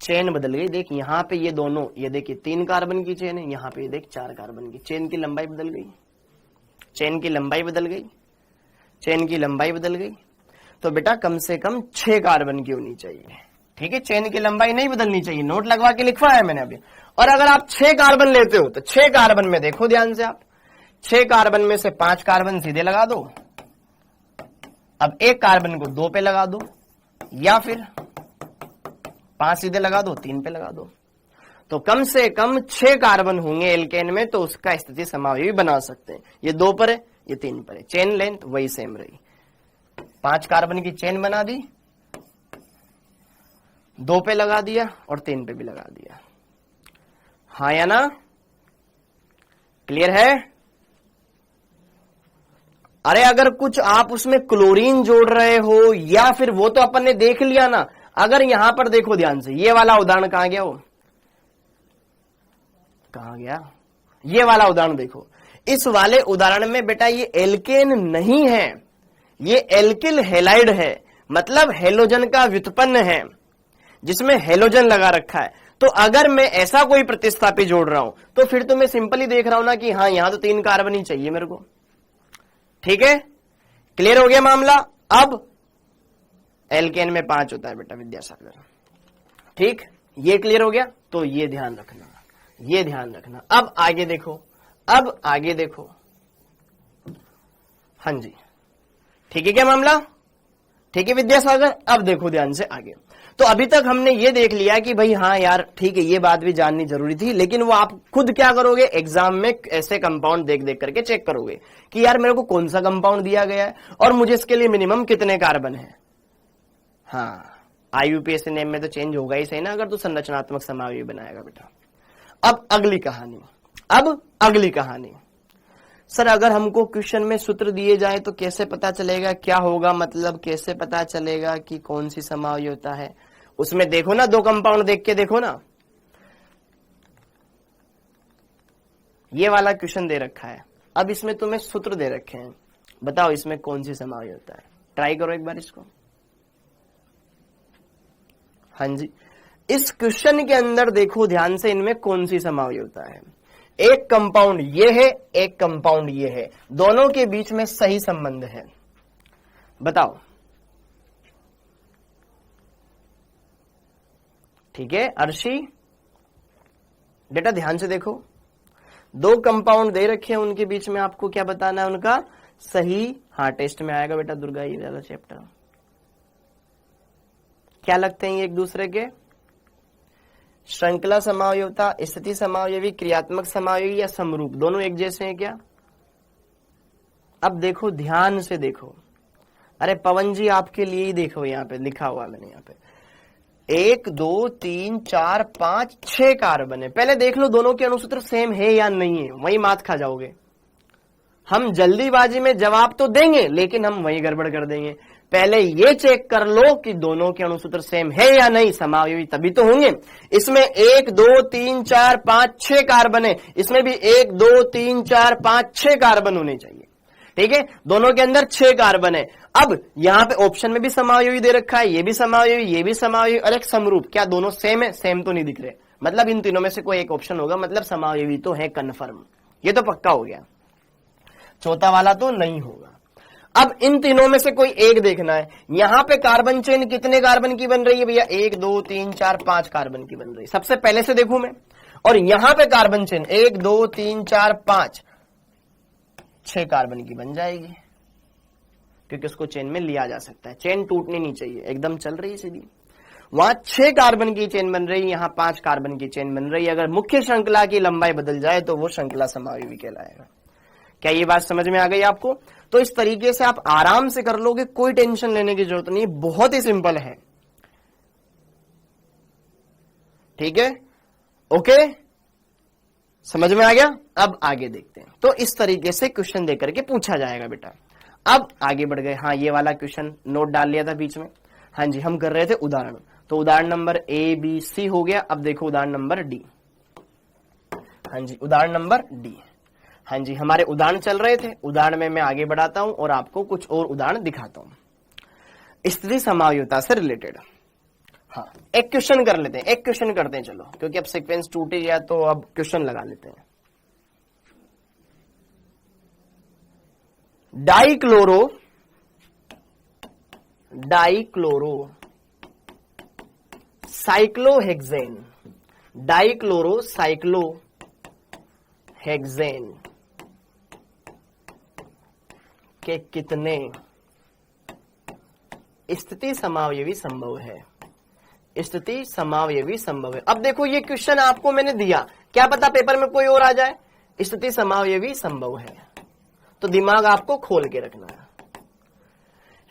चेन बदल गई। देख यहां पे ये दोनों, ये देखिए 3 कार्बन की चेन है, यहां पे ये देख 4 कार्बन की, चेन की लंबाई बदल गई, चेन की लंबाई बदल गई, चेन की लंबाई बदल गई। तो बेटा कम से कम 6 कार्बन की होनी चाहिए, ठीक है? चेन की लंबाई नहीं बदलनी चाहिए, नोट लगवा के लिखवाया है मैंने अभी। और अगर आप 6 कार्बन लेते हो तो 6 कार्बन में देखो ध्यान से, आप 6 कार्बन में से 5 कार्बन सीधे लगा दो, अब 1 कार्बन को 2 पे लगा दो, या फिर 5 सीधे लगा दो, 3 पे लगा दो। तो कम से कम 6 कार्बन होंगे एल्केन में, तो उसका स्थिति समावयवी बना सकते हैं। ये 2 पर है, ये 3 पर है, चेन लेंथ वही सेम रही, 5 कार्बन की चेन बना दी, 2 पे लगा दिया और 3 पे भी लगा दिया। हाँ या ना? क्लियर है? अरे अगर कुछ आप उसमें क्लोरीन जोड़ रहे हो या फिर वो तो अपन ने देख लिया ना। अगर यहां पर देखो ध्यान से, ये वाला उदाहरण कहां गया? वो कहां गया? ये वाला उदाहरण देखो, इस वाले उदाहरण में बेटा ये एल्केन नहीं है, ये एल्किल हैलाइड है, मतलब हेलोजन का व्युत्पन्न है जिसमें हेलोजन लगा रखा है। तो अगर मैं ऐसा कोई प्रतिस्थापी जोड़ रहा हूं तो फिर तो मैं सिंपली देख रहा हूं ना कि हाँ यहां तो 3 कार्बन ही चाहिए मेरे को, ठीक है? क्लियर हो गया मामला? अब एल्केन में 5 होता है बेटा विद्यासागर, ठीक? ये क्लियर हो गया? तो ये ध्यान रखना, ये ध्यान रखना। अब आगे देखो, अब आगे देखो, हाँ जी, ठीक है क्या मामला? ठीक है विद्यासागर? अब देखो ध्यान से आगे। तो अभी तक हमने ये देख लिया कि भाई हाँ यार ठीक है, ये बात भी जाननी जरूरी थी, लेकिन वो आप खुद क्या करोगे, एग्जाम में ऐसे कंपाउंड देख देख करके चेक करोगे कि यार मेरे को कौन सा कंपाउंड दिया गया है और मुझे इसके लिए मिनिमम कितने कार्बन है। हाँ, आईयूपीएसी नेम में तो चेंज होगा ही सही ना अगर तो संरचनात्मक समावयवी बनाएगा बेटा। अब अगली कहानी, अब अगली कहानी, सर अगर हमको क्वेश्चन में सूत्र दिए जाए तो कैसे पता चलेगा क्या होगा, मतलब कैसे पता चलेगा कि कौन सी समावयवता है? उसमें देखो ना, 2 कंपाउंड देख के देखो ना, ये वाला क्वेश्चन दे रखा है, अब इसमें तुम्हें सूत्र दे रखे हैं, बताओ इसमें कौन सी समावयवता है? ट्राई करो एक बार इसको। हाँ जी, इस क्वेश्चन के अंदर देखो ध्यान से, इनमें कौन सी समावयवता है? एक कंपाउंड ये है, एक कंपाउंड ये है, दोनों के बीच में सही संबंध है, बताओ। ठीक है अर्शी बेटा ध्यान से देखो, 2 कंपाउंड दे रखे हैं, उनके बीच में आपको क्या बताना है? उनका सही, हाँ टेस्ट में आएगा बेटा दुर्गा ये वाला चैप्टर। क्या लगते हैं ये एक दूसरे के? श्रृंखला समावयवता, स्थिति समावयवी, क्रियात्मक समावयवी या समरूप, दोनों एक जैसे हैं क्या? अब देखो ध्यान से देखो, अरे पवन जी आपके लिए ही देखो, यहां पे लिखा हुआ मैंने, यहां पे 1 2 3 4 5 6 कार्बन है। पहले देख लो दोनों के अणुसूत्र सेम है या नहीं है, वही मात खा जाओगे। हम जल्दीबाजी में जवाब तो देंगे लेकिन हम वही गड़बड़ कर देंगे। पहले ये चेक कर लो कि दोनों के अणुसूत्र सेम है या नहीं, समावयवी तभी तो होंगे। इसमें 1 2 3 4 5 6 कार्बन है, इसमें भी 1 2 3 4 5 6 कार्बन होने चाहिए, ठीक है? दोनों के अंदर 6 कार्बन है। अब यहां पे ऑप्शन में भी समावयवी दे रखा है, ये भी समावयवी, ये भी समावयवी और एक समरूप। क्या दोनों सेम है? सेम तो नहीं दिख रहे, मतलब इन तीनों में से कोई एक ऑप्शन होगा, मतलब समावयवी तो है कन्फर्म, ये तो पक्का हो गया, चौथा वाला तो नहीं होगा। अब इन तीनों में से कोई एक देखना है। यहां पे कार्बन चेन कितने कार्बन की बन रही है भैया? 1 2 3 4 5 कार्बन की बन रही है, सबसे पहले से देखूं मैं। और यहां पे कार्बन चेन 1 2 3 4 5 6 कार्बन की बन जाएगी, क्योंकि उसको चेन में लिया जा सकता है, चेन टूटनी नहीं चाहिए, एकदम चल रही है सीधी। वहां 6 कार्बन की चेन बन रही है, यहां 5 कार्बन की चेन बन रही है। अगर मुख्य श्रृंखला की लंबाई बदल जाए तो वो श्रृंखला समावयवी कहलाएगा। क्या ये बात समझ में आ गई आपको? तो इस तरीके से आप आराम से कर लोगे, कोई टेंशन लेने की जरूरत नहीं, बहुत ही सिंपल है। ठीक है, ओके, समझ में आ गया। अब आगे देखते हैं। तो इस तरीके से क्वेश्चन देकर के पूछा जाएगा बेटा। अब आगे बढ़ गए। हाँ, ये वाला क्वेश्चन नोट डाल लिया था बीच में। हाँ जी, हम कर रहे थे उदाहरण। तो उदाहरण नंबर ए बी सी हो गया। अब देखो उदाहरण नंबर डी। हाँ जी, उदाहरण नंबर डी। हाँ जी, हमारे उदाहरण चल रहे थे। उदाहरण में मैं आगे बढ़ाता हूं और आपको कुछ और उदाहरण दिखाता हूं स्थिति समावयवता से रिलेटेड। हाँ, एक क्वेश्चन कर लेते हैं, एक क्वेश्चन करते हैं चलो, क्योंकि अब सीक्वेंस टूट गया तो अब क्वेश्चन लगा लेते हैं। डाइक्लोरो साइक्लोहेक्सेन, डाइक्लोरो साइक्लोहेक्सेन के कितने स्थिति समावयवी संभव है? स्थिति समावयवी संभव है। अब देखो ये क्वेश्चन आपको मैंने दिया, क्या पता पेपर में कोई और आ जाए। स्थिति समावयवी संभव है, तो दिमाग आपको खोल के रखना है।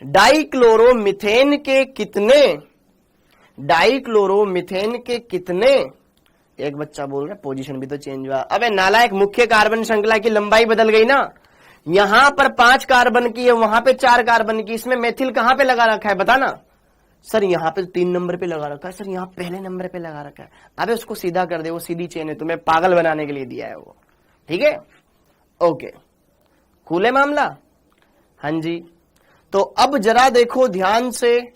डाइक्लोरोमीथेन के कितने, एक बच्चा बोल रहा है पोजीशन भी तो चेंज हुआ। अबे नालायक, मुख्य कार्बन श्रृंखला की लंबाई बदल गई ना। यहां पर 5 कार्बन की है, वहां पे 4 कार्बन की। इसमें मेथिल कहां पे लगा रखा है बताना। सर यहाँ पे 3 नंबर पे लगा रखा है, सर यहाँ पहले नंबर पे लगा रखा है। अबे उसको सीधा कर दे, वो सीधी चेन है, तुम्हें पागल बनाने के लिए दिया है वो। ठीक है, ओके, कूल है मामला। हाँ जी, तो अब जरा देखो ध्यान से,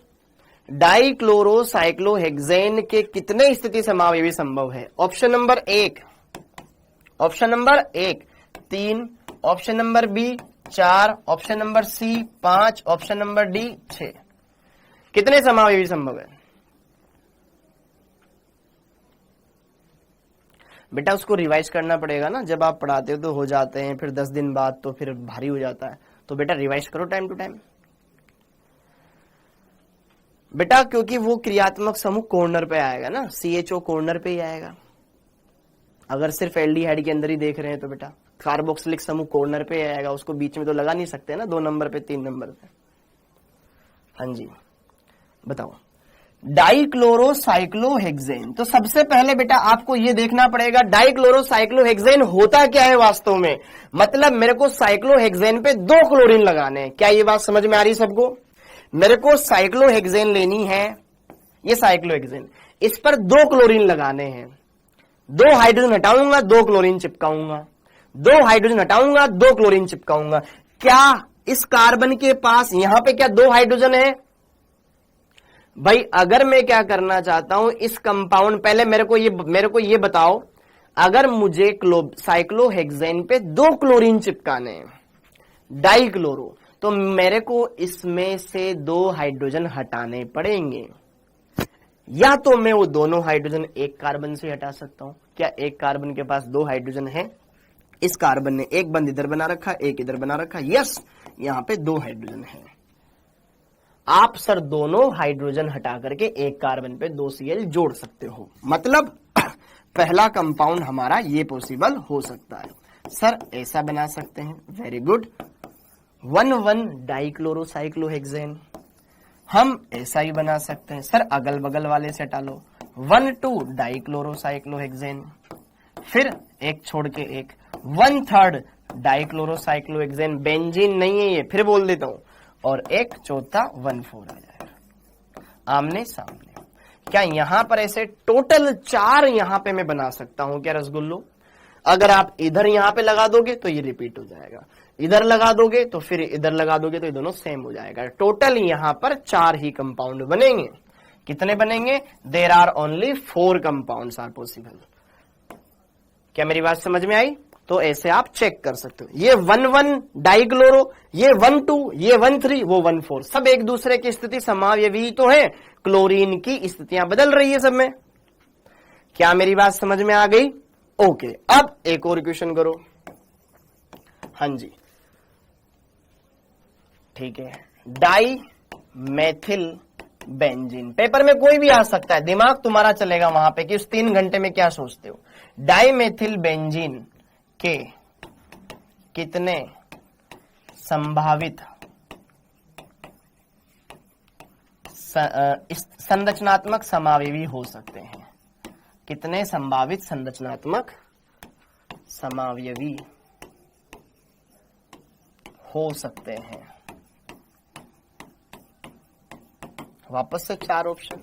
डाइक्लोरोसाइक्लोहेक्सेन के कितने स्थिति समावयवी संभव है? Option number 1, 3, option number B 4, option number C 5, option number D 6। कितने समावयवी संभव है बेटा? उसको रिवाइज करना पड़ेगा ना, जब आप पढ़ाते हो तो हो जाते हैं, फिर 10 दिन बाद तो फिर भारी हो जाता है। तो बेटा रिवाइज करो टाइम टू टाइम बेटा, क्योंकि वो क्रियात्मक समूह कॉर्नर पे आएगा ना, CHO कॉर्नर पे ही आएगा। अगर सिर्फ एल्डिहाइड के अंदर ही देख रहे हैं तो बेटा कार्बोक्सिलिक समूह कॉर्नर पे आएगा, उसको बीच में तो लगा नहीं सकते ना 2 नंबर पे 3 नंबर पे। हाँ जी, बताओ डाइक्लोरोसाइक्लोहेक्सेन। तो सबसे पहले बेटा आपको यह देखना पड़ेगा डाइक्लोरोसाइक्लोहेक्सेन होता क्या है वास्तव में। मतलब मेरे को साइक्लोहेक्सेन पे 2 क्लोरीन लगाने हैं। क्या ये बात समझ में आ रही सबको? मेरे को साइक्लोहेक्सेन लेनी है, ये साइक्लोहेक्सेन, इस पर 2 क्लोरीन लगाने हैं। 2 हाइड्रोजन हटाऊंगा, 2 क्लोरीन चिपकाऊंगा, 2 हाइड्रोजन हटाऊंगा, 2 क्लोरीन चिपकाऊंगा। क्या इस कार्बन के पास यहां पे क्या 2 हाइड्रोजन है? भाई अगर मैं क्या करना चाहता हूं, इस कंपाउंड, पहले मेरे को ये बताओ, अगर मुझे साइक्लोहेक्सेन पे 2 क्लोरीन चिपकाने हैं डाइक्लोरो, तो मेरे को इसमें से 2 हाइड्रोजन हटाने पड़ेंगे। या तो मैं वो दोनों हाइड्रोजन एक कार्बन से हटा सकता हूं। क्या एक कार्बन के पास 2 हाइड्रोजन है? इस कार्बन ने एक बंद इधर बना रखा, एक इधर बना रखा, यस, यहां पे 2 हाइड्रोजन है। आप सर दोनों हाइड्रोजन हटा करके एक कार्बन पे 2 Cl जोड़ सकते हो। मतलब पहला कंपाउंड हमारा ये पॉसिबल हो सकता है। सर ऐसा बना सकते हैं, वेरी गुड, 1,1 डाइक्लोरोसाइक्लोहेक्सेन। हम ऐसा ही बना सकते हैं। सर अगल बगल वाले से हटा लो, 1,2 डाइक्लोरोसाइक्लोहेक्सेन, फिर एक छोड़ के एक 1/3 डाइक्लोरोसाइक्लोहेक्सेन, बेंजीन नहीं है ये, फिर बोल देता हूं, और एक चौथा 1,4 आ जाएगा आमने सामने। क्या यहां पर ऐसे टोटल 4 यहां पे मैं बना सकता हूं क्या रसगुल्लो? अगर आप इधर यहां पे लगा दोगे तो ये रिपीट हो जाएगा, इधर लगा दोगे तो फिर इधर लगा दोगे तो ये दोनों सेम हो जाएगा। टोटल यहां पर 4 ही कंपाउंड बनेंगे। कितने बनेंगे? There are only 4 compounds are possible. क्या मेरी बात समझ में आई? तो ऐसे आप चेक कर सकते हो। ये 1,1 डाइक्लोरो, ये 1,2, ये 1,3, वो 1,4, सब एक दूसरे की स्थिति समावयवी तो है, क्लोरीन की स्थितियां बदल रही है सब में। क्या मेरी बात समझ में आ गई? ओके, अब एक और क्वेश्चन करो। हाँ जी, ठीक है, डाई मेथिल बेंजीन, पेपर में कोई भी आ सकता है, दिमाग तुम्हारा चलेगा वहां पे कि उस 3 घंटे में क्या सोचते हो। डाइमेथिल बेंजीन के कितने संभावित संरचनात्मक समावयवी हो सकते हैं? कितने संभावित संरचनात्मक समावयवी हो सकते हैं। वापस से 4 ऑप्शन,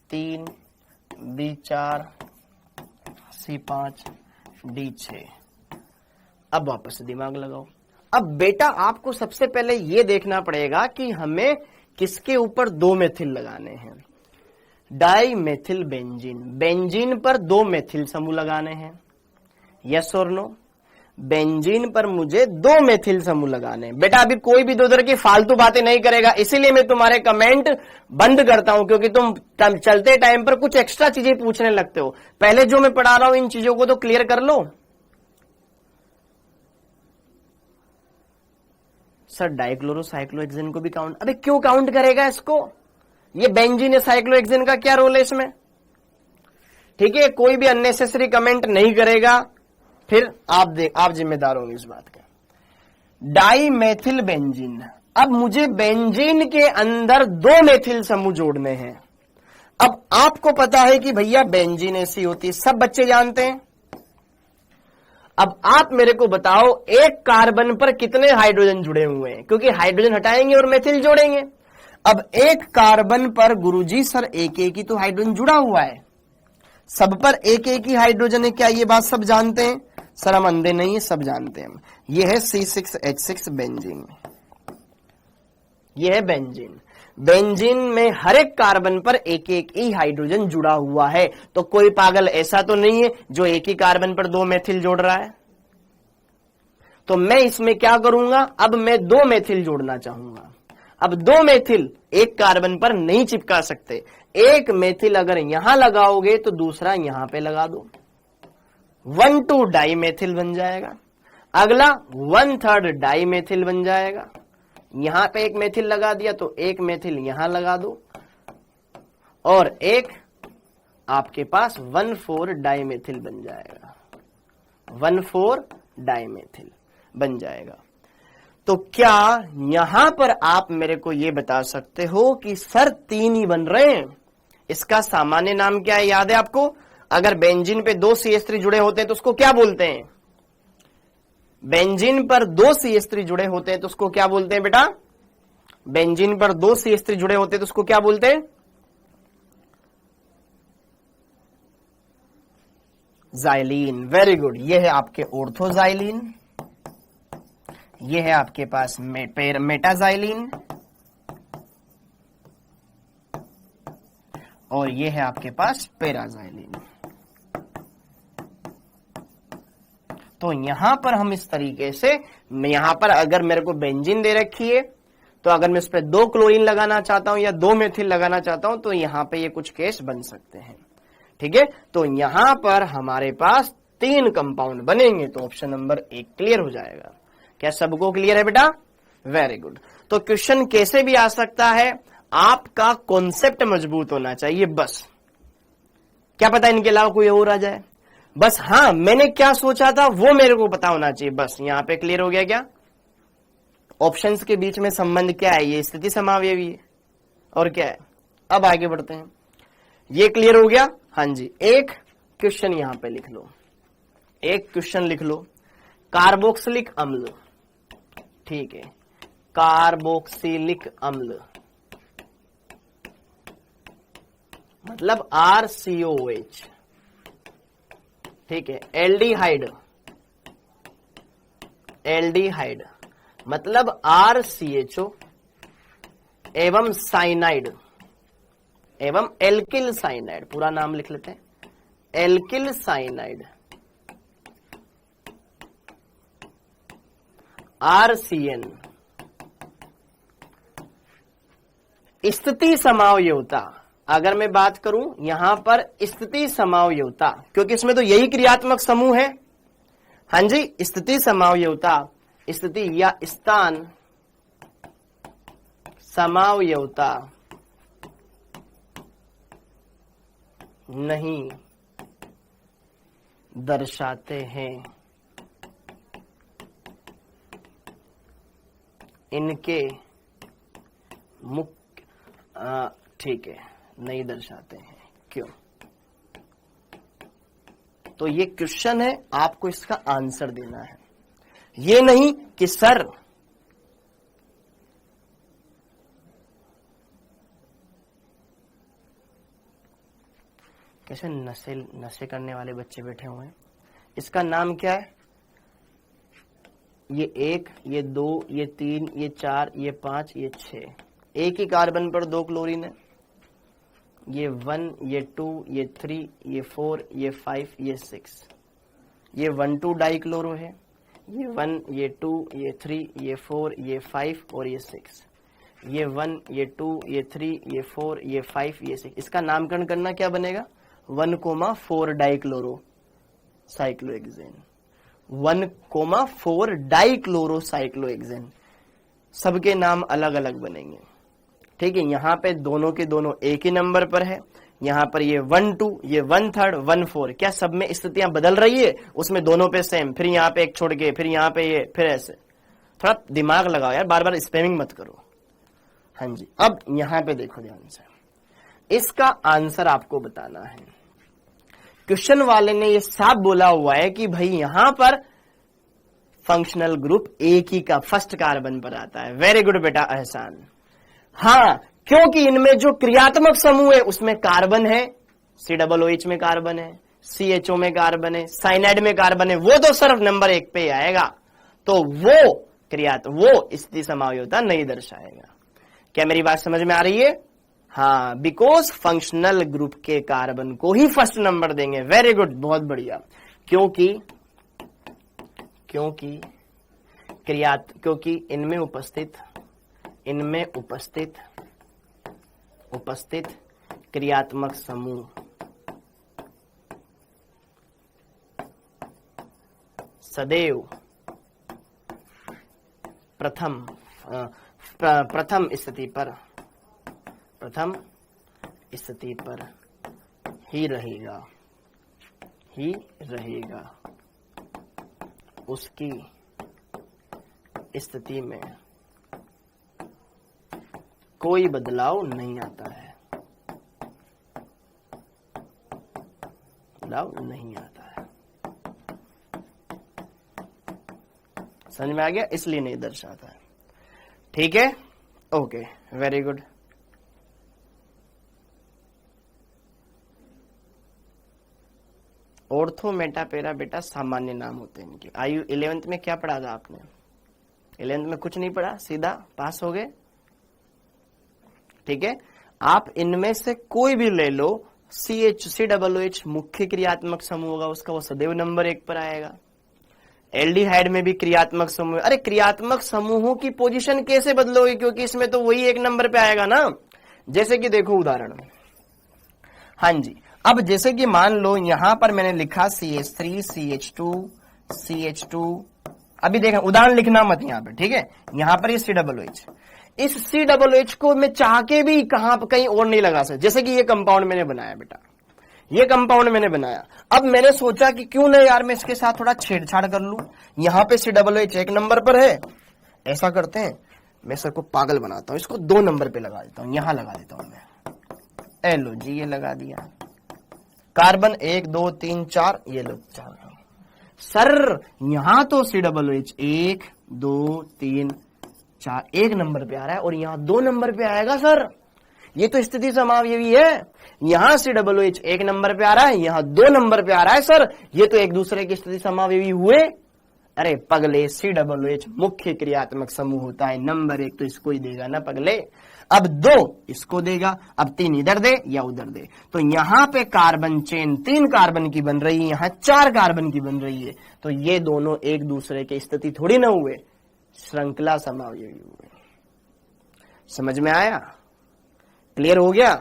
3, B4, C5, D6। अब वापस से दिमाग लगाओ। अब बेटा आपको सबसे पहले यह देखना पड़ेगा कि हमें किसके ऊपर 2 मेथिल लगाने हैं। डाई मेथिल बेंजीन, बेंजीन पर 2 मेथिल समूह लगाने हैं, यस और नो। बेंजीन पर मुझे 2 मेथिल समूह लगाने हैं। बेटा अभी कोई भी दो तरह की फालतू बातें नहीं करेगा, इसीलिए मैं तुम्हारे कमेंट बंद करता हूं, क्योंकि तुम चलते टाइम पर कुछ एक्स्ट्रा चीजें पूछने लगते हो। पहले जो मैं पढ़ा रहा हूं इन चीजों को तो क्लियर कर लो। सर डाइक्लोरोसाइक्लोहेक्सेन को भी काउंट, अबे क्यों काउंट करेगा इसको? ये बेंजीन या साइक्लोहेक्सेन का क्या रोल है इसमें? ठीक है, कोई भी अननेसेसरी कमेंट नहीं करेगा, फिर आप जिम्मेदार होंगे इस बात का। डाई मेथिल बेंजीन, अब मुझे बेंजीन के अंदर 2 मेथिल समूह जोड़ने हैं। अब आपको पता है कि भैया बेंजीन ऐसी होती है, सब बच्चे जानते हैं। अब आप मेरे को बताओ एक कार्बन पर कितने हाइड्रोजन जुड़े हुए हैं, क्योंकि हाइड्रोजन हटाएंगे और मेथिल जोड़ेंगे। अब एक कार्बन पर गुरुजी सर एक ही तो हाइड्रोजन जुड़ा हुआ है, सब पर एक ही हाइड्रोजन है, क्या ये बात सब जानते हैं? सर हम अंधे नहीं है, सब जानते हैं हम। ये है C6H6 बेंजीन, ये है बेंजीन। बेंजीन में हर एक कार्बन पर एक ही हाइड्रोजन जुड़ा हुआ है, तो कोई पागल ऐसा तो नहीं है जो एक ही कार्बन पर 2 मेथिल जोड़ रहा है। तो मैं इसमें क्या करूंगा, अब मैं 2 मेथिल जोड़ना चाहूंगा। अब 2 मेथिल एक कार्बन पर नहीं चिपका सकते, एक मेथिल अगर यहां लगाओगे तो दूसरा यहां पे लगा दो, 1,2 डाई मेथिल बन जाएगा। अगला 1/3 डाई मेथिल बन जाएगा। यहां पे एक मेथिल लगा दिया तो एक मेथिल यहां लगा दो, और एक आपके पास 1/4 डाई मेथिल बन जाएगा, 1/4 डाई मेथिल बन जाएगा। तो क्या यहां पर आप मेरे को यह बता सकते हो कि सर 3 ही बन रहे हैं? इसका सामान्य नाम क्या है, याद है आपको? अगर बेंजीन पे 2 CH3 जुड़े होते हैं तो उसको क्या बोलते हैं? बेंजीन पर 2 CH3 जुड़े होते हैं तो उसको क्या बोलते हैं बेटा? बेंजीन पर 2 CH3 जुड़े होते हैं तो उसको क्या बोलते हैं? जाइलीन। वेरी गुड, ये है आपके ऑर्थोजाइलीन, ये है आपके पास मेटाजाइलीन, और ये है आपके पास पैराजाइलीन। तो यहां पर हम इस तरीके से, यहां पर अगर मेरे को बेंजीन दे रखी है तो अगर मैं इस पर 2 क्लोरीन लगाना चाहता हूं या 2 मेथिल लगाना चाहता हूं तो यहां पे ये कुछ केस बन सकते हैं। ठीक है, तो यहां पर हमारे पास 3 कंपाउंड बनेंगे, तो ऑप्शन नंबर 1 क्लियर हो जाएगा। क्या सबको क्लियर है बेटा? Very good. तो क्वेश्चन कैसे भी आ सकता है, आपका कॉन्सेप्ट मजबूत होना चाहिए बस। क्या पता इनके अलावा कोई और आ जाए, बस हाँ मैंने क्या सोचा था वो मेरे को पता होना चाहिए बस। यहां पे क्लियर हो गया क्या? ऑप्शंस के बीच में संबंध क्या है? ये स्थिति समावयवी है और क्या है। अब आगे बढ़ते हैं, ये क्लियर हो गया? हाँ जी, एक क्वेश्चन यहां पे लिख लो, एक क्वेश्चन लिख लो, कार्बोक्सिलिक अम्ल। ठीक है, कार्बोक्सिलिक अम्ल मतलब RCOH। ठीक है, एल्डिहाइड, एल्डिहाइड मतलब RCHO एवं साइनाइड एवं एल्किल साइनाइड। पूरा नाम लिख लेते हैं, एल्किल साइनाइड, RCN। स्थिति समावयवता, अगर मैं बात करूं यहां पर स्थिति समावयवता, क्योंकि इसमें तो यही क्रियात्मक समूह है। हाँ जी, स्थिति समावयवता, स्थिति या स्थान समावयवता नहीं दर्शाते हैं, इनके मुख्य, ठीक है, नहीं दर्शाते हैं। क्यों? तो ये क्वेश्चन है, आपको इसका आंसर देना है। ये नहीं कि सर कैसे नशे करने वाले बच्चे बैठे हुए हैं। इसका नाम क्या है? ये 1, ये 2, ये 3, ये 4, ये 5, ये 6। एक ही कार्बन पर 2 क्लोरीन है। ये 1, ये 2, ये 3, ये 4, ये 5, ये 6। ये 1,2 डाइक्लोरो है। ये 1, ये 2, ये 3, ये 4, ये 5 और ये 6। ये 1, ये 2, ये 3, ये 4, ये 5, ये 6। इसका नामकरण करना क्या बनेगा? 1,4 डाइक्लोरो साइक्लोहेक्सेन। 1,4 dichloro cyclohexane. सबके नाम अलग अलग बनेंगे, ठीक है। यहाँ पे दोनों के दोनों एक ही नंबर पर है। यहाँ पर ये 1, 2, ये 1/3, 1, 4। क्या सब में स्थितियां बदल रही है? उसमें दोनों पे सेम, फिर यहाँ पे एक छोड़ के, फिर यहाँ पे ये, फिर ऐसे। थोड़ा दिमाग लगाओ यार, बार बार स्पैमिंग मत करो। हाँ जी, अब यहाँ पे देखो ध्यान से, इसका आंसर आपको बताना है। क्वेश्चन वाले ने ये साफ बोला हुआ है कि भाई यहां पर फंक्शनल ग्रुप एक ही का फर्स्ट कार्बन पर आता है। वेरी गुड बेटा एहसान। हाँ, क्योंकि इनमें जो क्रियात्मक समूह है उसमें कार्बन है, COOH में कार्बन है, CHO में कार्बन है, साइनाइड में कार्बन है, वो तो सिर्फ नंबर 1 पे आएगा, तो वो स्थिति समावयवता नहीं दर्शाएगा। क्या मेरी बात समझ में आ रही है? हाँ, बिकॉज फंक्शनल ग्रुप के कार्बन को ही फर्स्ट नंबर देंगे। वेरी गुड, बहुत बढ़िया। क्योंकि इनमें उपस्थित क्रियात्मक समूह सदैव प्रथम स्थिति पर ही रहेगा। उसकी स्थिति में कोई बदलाव नहीं आता है। समझ में आ गया? इसलिए नहीं दर्शाता है। ठीक है, ओके, वेरी गुड। ऑर्थो मेटापेरा बेटा सामान्य नाम होते हैं इनके। आयु 11th में क्या पढ़ा था आपने? 11th में कुछ नहीं पढ़ा, सीधा पास हो गए। ठीक है, आप इनमें से कोई भी ले लो, COOH मुख्य क्रियात्मक समूह होगा उसका, वो सदैव नंबर 1 पर आएगा। एल्डिहाइड में भी क्रियात्मक समूह। अरे क्रियात्मक समूहों की पोजीशन कैसे बदलोगे? क्योंकि इसमें तो वही 1 नंबर पे आएगा ना। जैसे कि देखो उदाहरण, हाँ जी, अब जैसे कि मान लो यहां पर मैंने लिखा CH3, CH2, CH2। अभी देखा, उदाहरण लिखना मत यहां पर, ठीक है। यहां पर ये COOH, इस COOH को मैं चाह के भी कहीं और नहीं लगा सकता। जैसे कि ये कंपाउंड मैंने बनाया बेटा, ये कंपाउंड मैंने बनाया। अब मैंने सोचा कि क्यों ना यार मैं इसके साथ थोड़ा छेड़छाड़ कर लूं। यहां पे COOH 1 नंबर पर है, ऐसा करते हैं, मैं सर को पागल बनाता हूं, इसको 2 नंबर पे लगा देता हूं, यहां लगा देता हूं मैं। लो जी, ये लगा दिया। कार्बन 1, 2, 3, 4, ये लो 4। सर यहां तो COOH 1, 2, 3, 4 1 नंबर पे आ रहा है और यहां 2 नंबर पे आएगा सर। ये तो स्थिति समावयवी है। यहां COOH 1 नंबर पे आ रहा है, यहां 2 नंबर पे आ रहा है सर। ये तो एक दूसरे की स्थिति समावयवी हुए। अरे पगले, COOH मुख्य क्रियात्मक समूह होता है, नंबर 1 तो इसको ही देगा ना पगले। अब 2 इसको देगा, अब 3 इधर दे या उधर दे। तो यहां पे कार्बन चेन 3 कार्बन की बन रही है, यहां 4 कार्बन की बन रही है। तो ये दोनों एक दूसरे के स्थिति थोड़ी ना हुए, श्रृंखला समावयवी हुए। समझ में आया? क्लियर हो गया?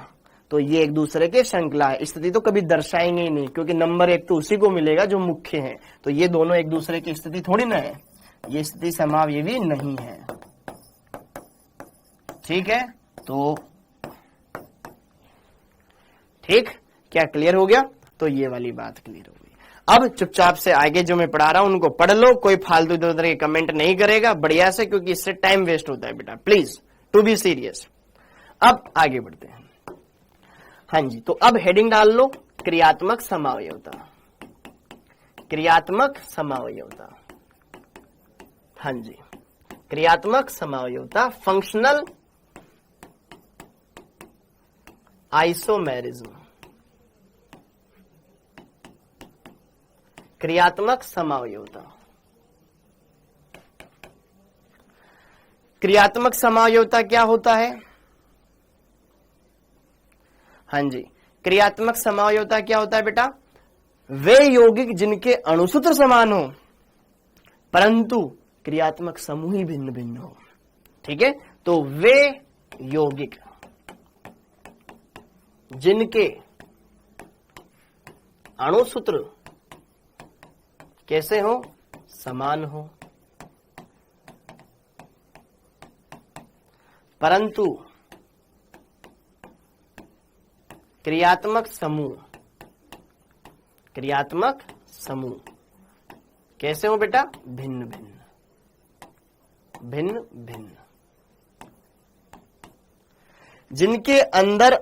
तो ये एक दूसरे के श्रृंखला है, स्थिति तो कभी दर्शाएंगे ही नहीं, क्योंकि नंबर 1 तो उसी को मिलेगा जो मुख्य है। तो ये दोनों एक दूसरे की स्थिति थोड़ी ना है, ये स्थिति समावयवी नहीं है। ठीक है, तो ठीक, क्या क्लियर हो गया? तो ये वाली बात क्लियर हो गई। अब चुपचाप से आगे जो मैं पढ़ा रहा हूं उनको पढ़ लो, कोई फालतू इधर उधर के कमेंट नहीं करेगा, बढ़िया से, क्योंकि इससे टाइम वेस्ट होता है बेटा। Please to be serious. अब आगे बढ़ते हैं। हाँ जी, तो अब हेडिंग डाल लो, क्रियात्मक समावयवता। क्रियात्मक समावयवता। हाँ जी, क्रियात्मक समावयवता, फंक्शनल आइसोमेरिज्म, क्रियात्मक समावयवता। क्रियात्मक समावयवता क्या होता है? हाँ जी, क्रियात्मक समावयवता क्या होता है बेटा? वे यौगिक जिनके अणुसूत्र समान हो परंतु क्रियात्मक समूह ही भिन्न भिन्न हो। ठीक है, तो वे यौगिक जिनके अणुसूत्र कैसे हो? समान हो, परंतु क्रियात्मक समूह कैसे हो बेटा? भिन्न भिन्न, जिनके अंदर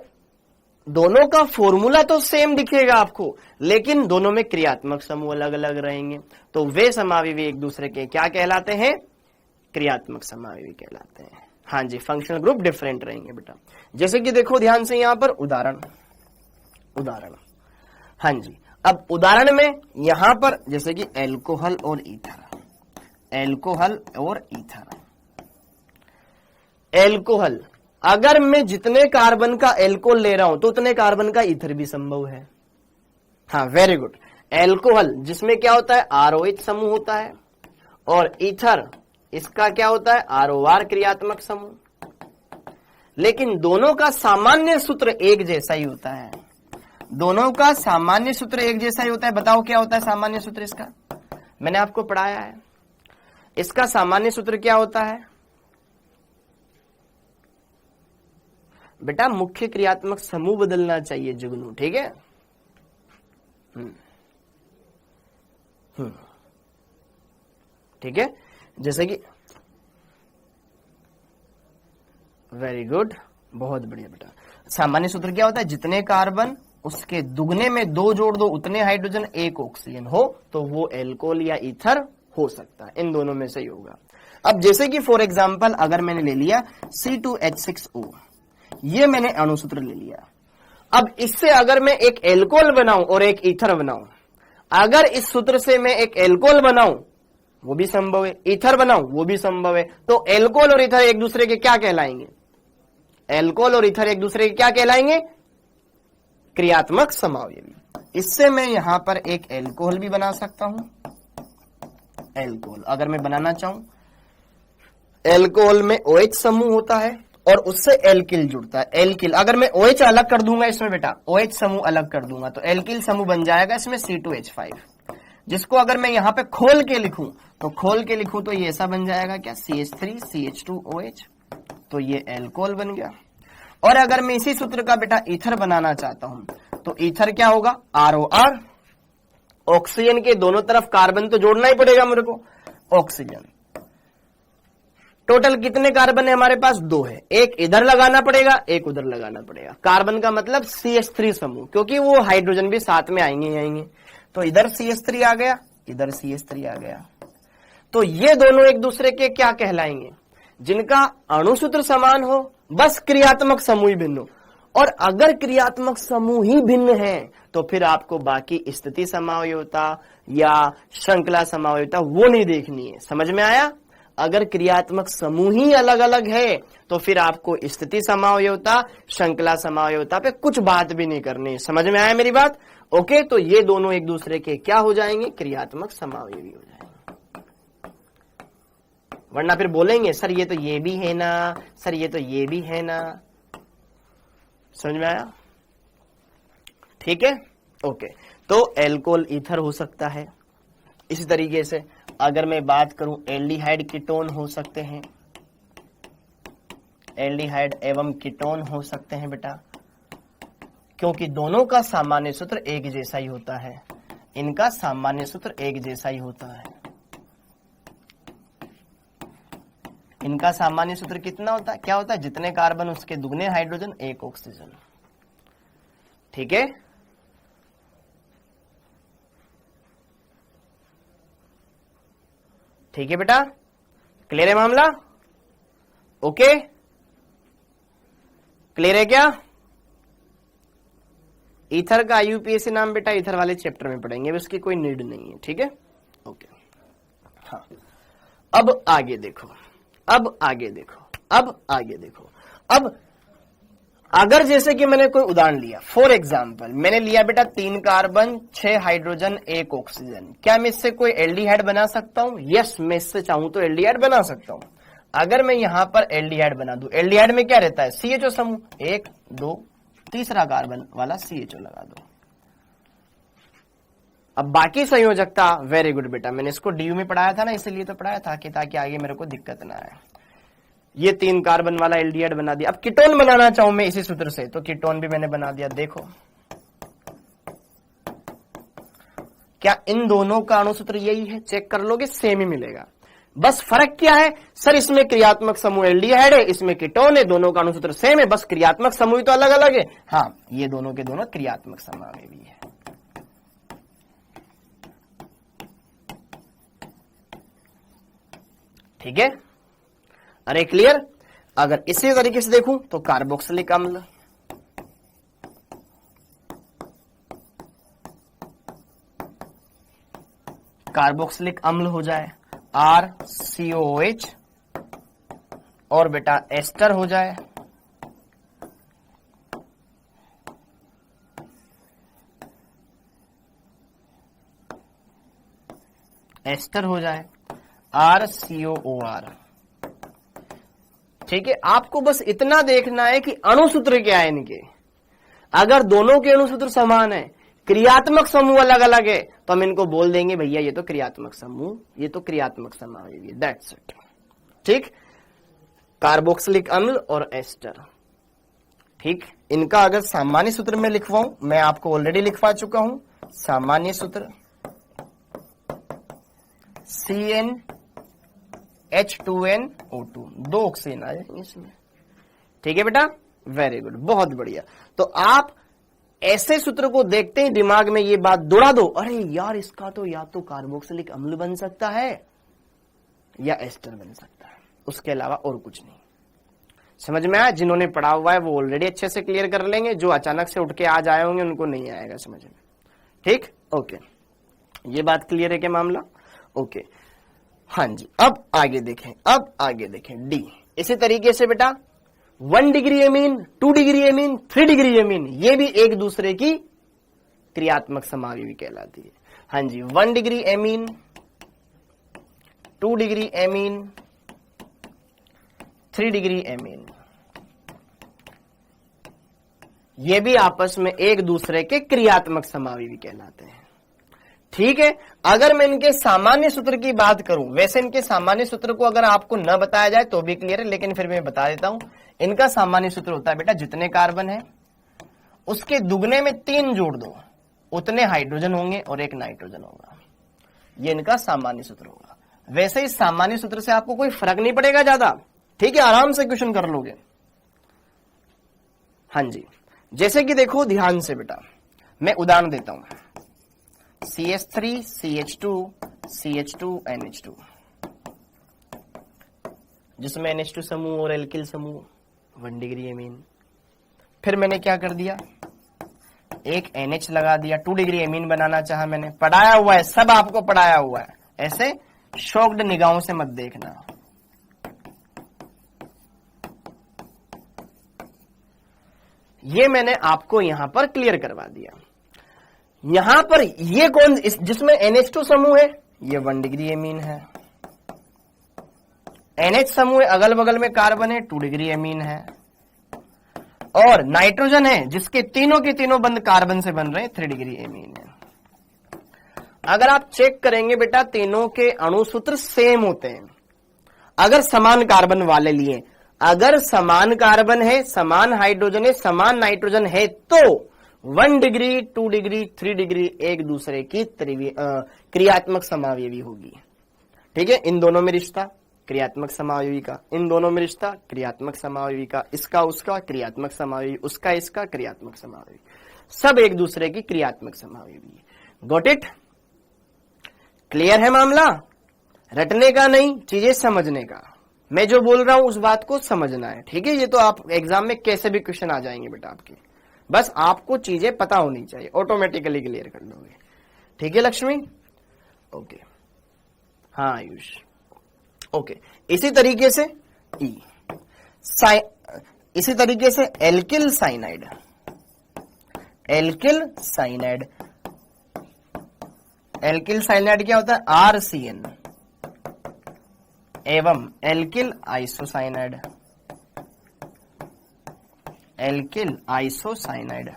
दोनों का फॉर्मूला तो सेम दिखेगा आपको, लेकिन दोनों में क्रियात्मक समूह अलग अलग रहेंगे, तो वे समावयवी एक दूसरे के क्या कहलाते हैं? क्रियात्मक समावयवी कहलाते हैं। हाँ जी, फंक्शनल ग्रुप डिफरेंट रहेंगे बेटा। जैसे कि देखो ध्यान से यहां पर उदाहरण। हाँ जी, अब उदाहरण में यहां पर जैसे कि एल्कोहल और ईथर। एल्कोहल, अगर मैं जितने कार्बन का एल्कोहल ले रहा हूं तो उतने कार्बन का ईथर भी संभव है। हाँ, वेरी गुड। एल्कोहल जिसमें क्या होता है? आरओएच समूह होता है, और ईथर इसका क्या होता है? आरओआर क्रियात्मक समूह। लेकिन दोनों का सामान्य सूत्र एक जैसा ही होता है। बताओ क्या होता है सामान्य सूत्र इसका? मैंने आपको पढ़ाया है। इसका सामान्य सूत्र क्या होता है बेटा? मुख्य क्रियात्मक समूह बदलना चाहिए जुगनू। ठीक है, ठीक है, जैसे कि वेरी गुड, बहुत बढ़िया बेटा। सामान्य सूत्र क्या होता है? जितने कार्बन उसके दुगने में 2 जोड़ दो, उतने हाइड्रोजन 1 ऑक्सीजन हो तो वो एल्कोहल या ईथर हो सकता है। इन दोनों में से ही होगा। अब जैसे कि फॉर एग्जांपल अगर मैंने ले लिया C2H6O, ये मैंने अणुसूत्र ले लिया। अब इससे अगर मैं एक एल्कोहल बनाऊं और एक ईथर बनाऊं, अगर इस सूत्र से मैं एक एल्कोहल बनाऊं वो भी संभव है, ईथर बनाऊं वो भी संभव है, तो एल्कोहल और ईथर एक दूसरे के क्या कहलाएंगे? क्रियात्मक समावयवी। इससे मैं यहां पर एक एल्कोहल भी बना सकता हूं। एल्कोहल अगर मैं बनाना चाहूं, एल्कोहल में OH समूह होता है और उससे एल्किल जुड़ता है। एल्किल अगर मैं OH अलग कर दूंगा इसमें बेटा, OH समूह अलग कर दूंगा तो एल्किल समूह बन जाएगा इसमें C2H5, जिसको अगर मैं यहां पे खोल के लिखूं तो ये ऐसा बन जाएगा क्या? CH3CH2OH, तो ये एल्कोहल बन गया। और अगर मैं इसी सूत्र का बेटा ईथर बनाना चाहता हूं तो ईथर क्या होगा? ROR, ऑक्सीजन के दोनों तरफ कार्बन तो जोड़ना ही पड़ेगा मेरे को, ऑक्सीजन। टोटल कितने कार्बन है हमारे पास? 2 है, एक इधर लगाना पड़ेगा, एक उधर लगाना पड़ेगा। कार्बन का मतलब CH3 समूह, क्योंकि वो हाइड्रोजन भी साथ में आएंगे, तो इधर CH3 आ गया, इधर CH3 आ गया। तो ये दोनों एक दूसरे के क्या कहलाएंगे? जिनका अणुसूत्र समान हो, बस क्रियात्मक समूह ही भिन्न हो। और अगर क्रियात्मक समूह ही भिन्न है तो फिर आपको बाकी स्थिति समावयवता या श्रृंखला समावयवता वो नहीं देखनी है। समझ में आया? अगर क्रियात्मक समूह ही अलग अलग है तो फिर आपको स्थिति समावयवता, श्रृंखला समावयवता पे कुछ बात भी नहीं करनी। समझ में आया मेरी बात? ओके, तो ये दोनों एक दूसरे के क्या हो जाएंगे? क्रियात्मक समावयवी हो जाएंगे। वरना फिर बोलेंगे सर ये तो ये भी है ना, सर ये तो ये भी है ना। समझ में आया? ठीक है, ओके। तो एल्कोहल ईथर हो सकता है। इसी तरीके से अगर मैं बात करूं, एल्डिहाइड कीटोन हो सकते हैं, एल्डिहाइड एवं कीटोन हो सकते हैं बेटा, क्योंकि दोनों का सामान्य सूत्र एक जैसा ही होता है। इनका सामान्य सूत्र एक जैसा ही होता है। इनका सामान्य सूत्र कितना होता है? क्या होता है? जितने कार्बन उसके दुगने हाइड्रोजन 1 ऑक्सीजन। ठीक है, ठीक है बेटा, क्लियर है मामला? ओके, क्लियर है क्या? ईथर का यूपीएससी नाम बेटा ईथर वाले चैप्टर में पढ़ेंगे, अब इसकी कोई नीड नहीं है, ठीक है? ओके, हाँ, अब आगे देखो, अब आगे देखो, अब आगे देखो। अब अगर जैसे कि मैंने कोई उदाहरण लिया, फॉर एग्जाम्पल मैंने लिया बेटा 3 कार्बन 6 हाइड्रोजन 1 ऑक्सीजन, क्या मैं इससे कोई एल्डिहाइड बना सकता हूं? यस, मैं इससे चाहूं तो एल्डिहाइड बना सकता हूं। अगर मैं यहां पर एल्डिहाइड बना दूं, एल्डिहाइड में क्या रहता है? CHO समूह, 1 2 तीसरा कार्बन वाला CHO लगा दो। अब बाकी संयोजकता, वेरी गुड बेटा, मैंने इसको DU में पढ़ाया था ना, इसलिए तो पढ़ाया था कि ताकि आगे मेरे को दिक्कत ना आए। ये 3 कार्बन वाला एल्डिहाइड बना दिया। अब कीटोन बनाना चाहूं मैं इसी सूत्र से, तो कीटोन भी मैंने बना दिया। देखो क्या इन दोनों का अणुसूत्र यही है? चेक कर लोगे, सेम ही मिलेगा। बस फर्क क्या है सर? इसमें क्रियात्मक समूह एल्डिहाइड है, इसमें कीटोन है, दोनों का अणुसूत्र सेम है, बस क्रियात्मक समूह तो अलग अलग है। हाँ, ये दोनों के दोनों क्रियात्मक समावेशी है। ठीक है, अरे क्लियर? अगर इसी तरीके से देखूं तो कार्बोक्सिलिक अम्ल, कार्बोक्सिलिक अम्ल हो जाए RCOH, और बेटा एस्टर हो जाए, एस्टर हो जाए RCOOR। ठीक है, आपको बस इतना देखना है कि अणुसूत्र क्या है इनके। अगर दोनों के अणुसूत्र समान है, क्रियात्मक समूह अलग अलग है, तो हम इनको बोल देंगे भैया ये तो क्रियात्मक समूह, ये तो क्रियात्मक समावेशी है। That's it. ठीक, कार्बोक्सिलिक अम्ल और एस्टर। ठीक, इनका अगर सामान्य सूत्र में लिखवाऊं, मैं आपको ऑलरेडी लिखवा चुका हूं। सामान्य सूत्र CnH2nO2, 2 ऑक्सीजन आ जाएंगे इसमें। ठीक है बेटा, वेरी गुड, बहुत बढ़िया। तो आप ऐसे सूत्र को देखते ही दिमाग में ये बात दौड़ा दो, अरे यार इसका तो या तो कार्बोक्सिलिक अम्ल बन सकता है या एस्टर बन सकता है, उसके अलावा और कुछ नहीं। समझ में आया? जिन्होंने पढ़ा हुआ है वो ऑलरेडी अच्छे से क्लियर कर लेंगे, जो अचानक से उठ के आज आए होंगे उनको नहीं आएगा समझ में। ठीक, ओके, ये बात क्लियर है क्या मामला? ओके, हाँ जी। अब आगे देखें, अब आगे देखें डी। इसी तरीके से बेटा 1 degree amine, 2 degree amine, 3 degree amine, ये भी एक दूसरे की क्रियात्मक समावेशी कहलाती है। हाँ जी, 1 degree amine, 2 degree amine, 3 degree amine, ये भी आपस में एक दूसरे के क्रियात्मक समावेशी कहलाते हैं। ठीक है, अगर मैं इनके सामान्य सूत्र की बात करूं, वैसे इनके सामान्य सूत्र को अगर आपको न बताया जाए तो भी क्लियर है, लेकिन फिर मैं बता देता हूं। इनका सामान्य सूत्र होता है बेटा, जितने कार्बन है उसके दुगने में 3 जोड़ दो, उतने हाइड्रोजन होंगे और 1 नाइट्रोजन होगा। ये इनका सामान्य सूत्र होगा। वैसे इस सामान्य सूत्र से आपको कोई फर्क नहीं पड़ेगा ज्यादा। ठीक है, आराम से क्वेश्चन कर लोगे। हाँ जी, जैसे कि देखो ध्यान से बेटा, मैं उदाहरण देता हूं। CH3 CH2 CH2 NH2, जिसमें NH2 समूह और एल्किल समूह 1 डिग्री एमीन। फिर मैंने क्या कर दिया, एक NH लगा दिया। 2 डिग्री एमीन बनाना चाहा मैंने, पढ़ाया हुआ है, सब आपको पढ़ाया हुआ है, ऐसे शॉक्ड निगाहों से मत देखना। ये मैंने आपको यहां पर क्लियर करवा दिया। यहां पर ये कौन, जिसमें NH2 समूह है, ये 1 डिग्री एमीन है। NH समूह अगल बगल में कार्बन है, 2 डिग्री एमीन है। और नाइट्रोजन है, जिसके तीनों के तीनों बंद कार्बन से बन रहे हैं, 3 डिग्री एमीन है। अगर आप चेक करेंगे बेटा, तीनों के अणुसूत्र सेम होते हैं अगर समान कार्बन वाले लिए। अगर समान कार्बन है, समान हाइड्रोजन है, समान नाइट्रोजन है, तो 1 डिग्री 2 डिग्री 3 डिग्री एक दूसरे की क्रियात्मक समावेशी होगी। ठीक है, इन दोनों में रिश्ता क्रियात्मक समावेशी का, इन दोनों में रिश्ता क्रियात्मक समावेशी का, इसका उसका क्रियात्मक समावेशी, उसका इसका क्रियात्मक समावेशी, सब एक दूसरे की क्रियात्मक समावेशी। Got it? क्लियर है मामला? रटने का नहीं, चीजें समझने का। मैं जो बोल रहा हूं उस बात को समझना है, ठीक है। ये तो आप एग्जाम में कैसे भी क्वेश्चन आ जाएंगे बेटा आपके, बस आपको चीजें पता होनी चाहिए, ऑटोमेटिकली क्लियर कर लोगे, ठीक है लक्ष्मी। ओके, हाँ आयुष, ओके। इसी तरीके से इसी तरीके से alkyl cyanide, alkyl cyanide, alkyl cyanide क्या होता है? RCN एवं एल्किल आइसोसाइनाइड, एल्किल आइसोसाइनाइड,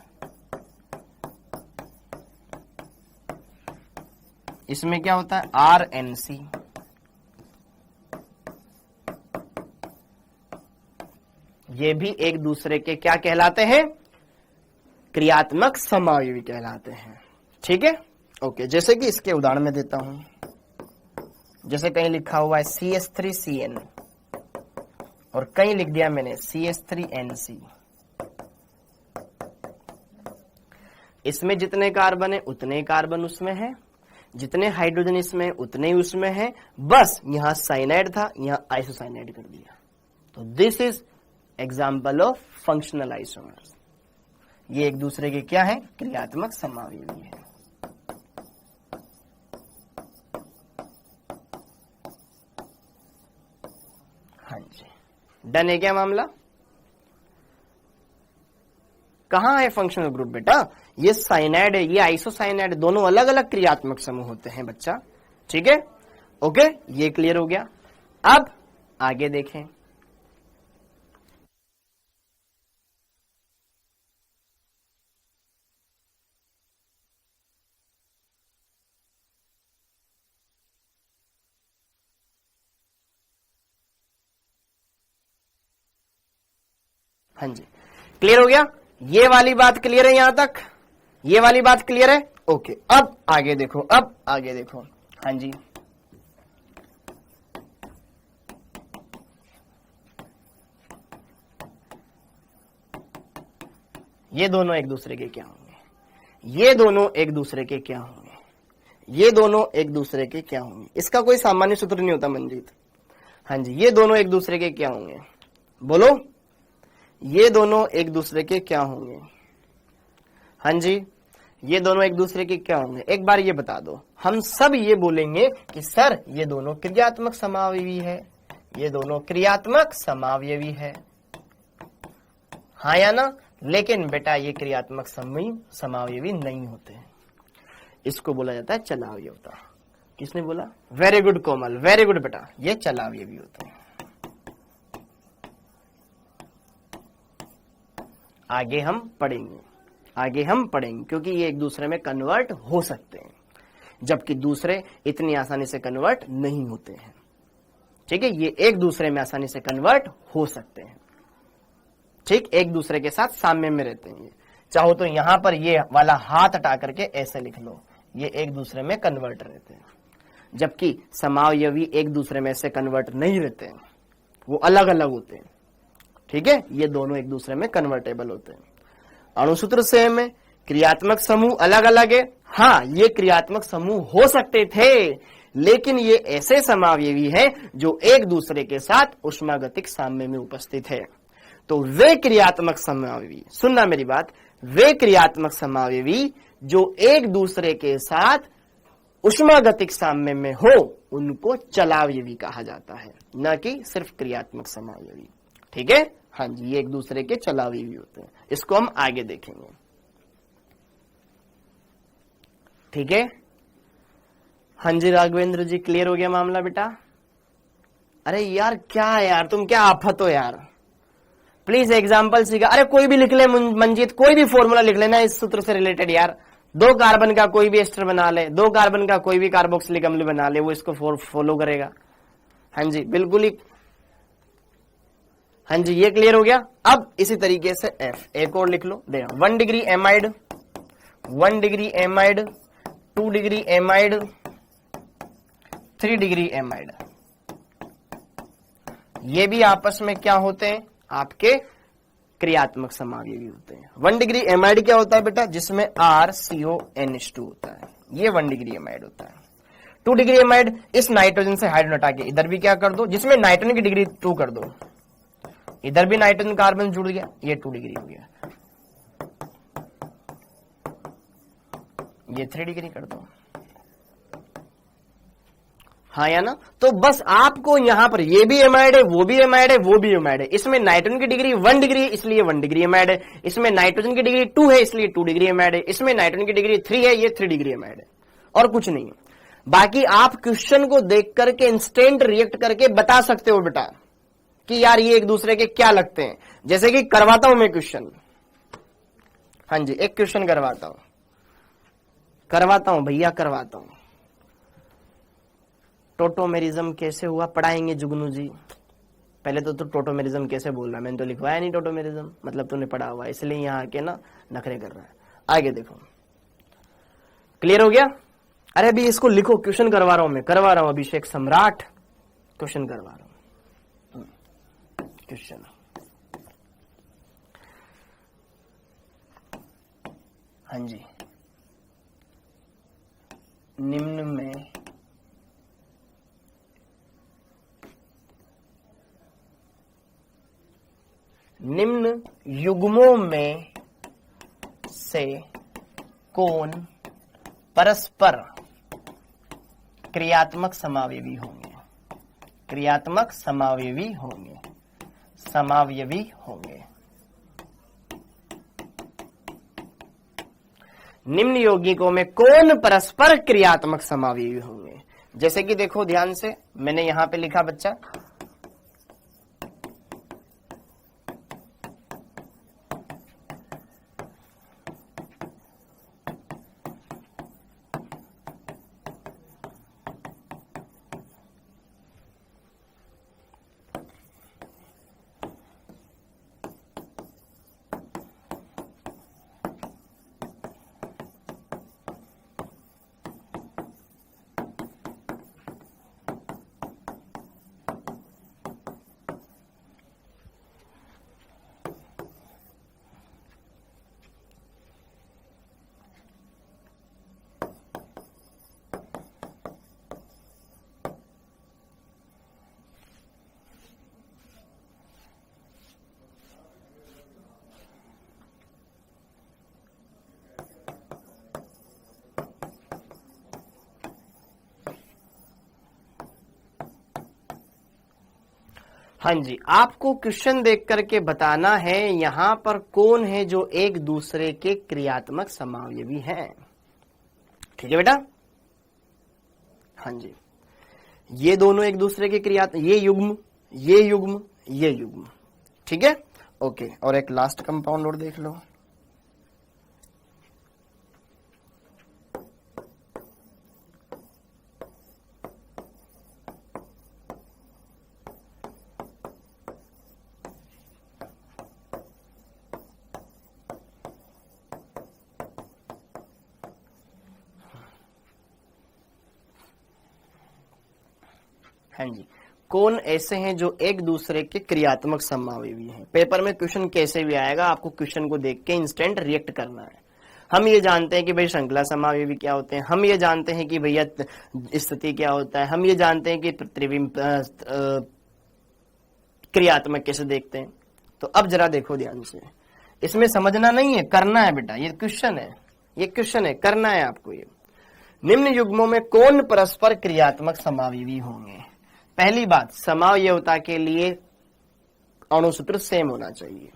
इसमें क्या होता है? RNC। ये भी एक दूसरे के क्या कहलाते हैं? क्रियात्मक समावयवी कहलाते हैं, ठीक है। ओके, जैसे कि इसके उदाहरण में देता हूं, जैसे कहीं लिखा हुआ है CH3CN और कहीं लिख दिया मैंने CH3NC। इसमें जितने कार्बन है उतने कार्बन उसमें है, जितने हाइड्रोजन इसमें उतने ही उसमें है, बस यहां साइनाइड था, यहां आइसोसाइनाइड कर दिया। तो this is example of functional isomers. ये एक दूसरे के क्या है? क्रियात्मक समावयवी है। हाँ जी, डन है क्या मामला? कहां है फंक्शनल ग्रुप बेटा? ये साइनाइड है, ये आइसोसाइनाइड, दोनों अलग अलग क्रियात्मक समूह होते हैं बच्चा, ठीक है। ओके, ये क्लियर हो गया। अब आगे देखें, हाँ जी, क्लियर हो गया। ये वाली बात क्लियर है यहां तक? ये वाली बात क्लियर है? ओके, अब आगे देखो, अब आगे देखो। हाँ जी, ये दोनों एक दूसरे के क्या होंगे? ये दोनों एक दूसरे के क्या होंगे? ये दोनों एक दूसरे के क्या होंगे? इसका कोई सामान्य सूत्र नहीं होता मंजीत। हाँ जी, ये दोनों एक दूसरे के क्या होंगे? बोलो, ये दोनों एक दूसरे के क्या होंगे? हाँ जी, ये दोनों एक दूसरे के क्या होंगे? एक बार ये बता दो। हम सब ये बोलेंगे कि सर ये दोनों क्रियात्मक समावयवी है, ये दोनों क्रियात्मक समावयवी है, हाँ या ना? लेकिन बेटा ये क्रियात्मक समावयवी नहीं होते हैं, इसको बोला जाता है चलावयवता। किसने बोला? वेरी गुड कोमल, वेरी गुड बेटा, ये चलावयवी होते हैं। आगे हम पढ़ेंगे, आगे हम पढ़ेंगे, क्योंकि ये एक दूसरे में कन्वर्ट हो सकते हैं, जबकि दूसरे इतनी आसानी से कन्वर्ट नहीं होते हैं, ठीक है। ये एक दूसरे में आसानी से कन्वर्ट हो सकते हैं, ठीक, एक दूसरे के साथ साम्य में रहते हैं। चाहो तो यहां पर ये वाला हाथ हटा करके ऐसे लिख लो, ये एक दूसरे में कन्वर्ट रहते हैं, जबकि समावयवी एक दूसरे में से कन्वर्ट नहीं रहते हैं, वो अलग अलग होते हैं, ठीक है। ये दोनों एक दूसरे में कन्वर्टेबल होते हैं। अणुसूत्र सेम है, क्रियात्मक समूह अलग अलग है। हाँ, ये क्रियात्मक समूह हो सकते थे, लेकिन ये ऐसे समावयवी है जो एक दूसरे के साथ ऊष्मागतिक साम्य में उपस्थित है। तो वे क्रियात्मक समावयवी, सुनना मेरी बात, वे क्रियात्मक समावयवी जो एक दूसरे के साथ ऊष्मागतिक साम्य में हो, उनको चलावयवी कहा जाता है, न कि सिर्फ क्रियात्मक समावयवी, ठीक है। हाँ जी, ये एक दूसरे के चलावयवी होते हैं, इसको हम आगे देखेंगे, ठीक है। हाँ जी राघवेंद्र जी, क्लियर हो गया मामला बेटा? अरे यार क्या है यार, तुम क्या आफत हो यार, प्लीज एग्जाम्पल सीखा। अरे कोई भी लिख ले मंजीत, कोई भी फॉर्मूला लिख लेना इस सूत्र से रिलेटेड यार। 2 कार्बन का कोई भी एस्टर बना ले, 2 कार्बन का कोई भी कार्बोक्सिलिक अम्ल बना ले, वो इसको फॉलो करेगा। हाँ जी, बिल्कुल ही। हाँ जी, ये क्लियर हो गया। अब इसी तरीके से F एक और लिख लो, देखो 1 degree amide, 1 degree amide, 2 degree amide, 3 degree amide, ये भी आपस में क्या होते हैं? आपके क्रियात्मक समावयवी होते हैं। 1 डिग्री एमाइड क्या होता है बेटा? जिसमें RCONH2 होता है, ये 1 डिग्री एमाइड होता है। 2 डिग्री एमाइड, इस नाइट्रोजन से हाइड्रोजन हटा के इधर भी क्या कर दो, जिसमें नाइट्रोजन की डिग्री 2 कर दो, इधर भी नाइट्रोजन कार्बन जुड़ गया, ये 2 डिग्री हो गया, ये 3 डिग्री कर दो, हाँ या ना। तो बस आपको यहां पर ये भी एमाइड है, वो भी एमाइड है, वो भी एमाइड है, इसमें नाइट्रोजन की डिग्री 1 डिग्री है इसलिए 1 डिग्री एमाइड है, इसमें नाइट्रोजन की डिग्री 2 है इसलिए 2 डिग्री एमाइड है, इसमें नाइट्रोजन की डिग्री 3 है, ये 3 डिग्री एमाइड है, और कुछ नहीं है। बाकी आप क्वेश्चन को देख करके इंस्टेंट रिएक्ट करके बता सकते हो बेटा कि यार ये एक दूसरे के क्या लगते हैं। जैसे कि करवाता हूं मैं क्वेश्चन, हाँ जी एक क्वेश्चन करवाता हूं भैया, करवाता हूं। टोटोमेरिज्म कैसे हुआ पढ़ाएंगे जुगनू जी। पहले तो टोटोमेरिज्म कैसे बोल रहा है, मैंने तो लिखवाया नहीं टोटोमेरिज्म, मतलब तूने पढ़ा हुआ इसलिए यहां आके ना नखरे कर रहा है। आगे देखो, क्लियर हो गया। अरे अभी इसको लिखो, क्वेश्चन करवा रहा हूं मैं, करवा रहा हूं अभिषेक सम्राट, क्वेश्चन करवा रहा हूं। क्वेश्चन हाँ जी, निम्न में निम्न युग्मों में से कौन परस्पर क्रियात्मक समावयवी होंगे, क्रियात्मक समावयवी होंगे, समावयवी होंगे। निम्न यौगिकों में कौन परस्पर क्रियात्मक समावयवी होंगे। जैसे कि देखो ध्यान से, मैंने यहां पे लिखा बच्चा, हाँ जी आपको क्वेश्चन देख करके बताना है यहां पर कौन है जो एक दूसरे के क्रियात्मक समावयवी हैं। ठीक है बेटा, हाँ जी ये दोनों एक दूसरे के ये युग्म, ये युग्म, ये युग्म, ठीक है ओके। और एक लास्ट कंपाउंड और देख लो, हाँ जी कौन ऐसे हैं जो एक दूसरे के क्रियात्मक समावयवी हैं। पेपर में क्वेश्चन कैसे भी आएगा, आपको क्वेश्चन को देख के इंस्टेंट रिएक्ट करना है। हम ये जानते हैं कि भाई श्रृंखला समावयवी क्या होते हैं, हम ये जानते हैं कि भैया स्थिति क्या होता है, हम ये जानते हैं कि त्रिविम क्रियात्मक कैसे देखते हैं। तो अब जरा देखो ध्यान से, इसमें समझना नहीं है, करना है बेटा, ये क्वेश्चन है, ये क्वेश्चन है, करना है आपको। ये निम्न युग्मों में कौन परस्पर क्रियात्मक समावयवी होंगे। पहली बात, समावयवता के लिए अणुसूत्र सेम होना चाहिए।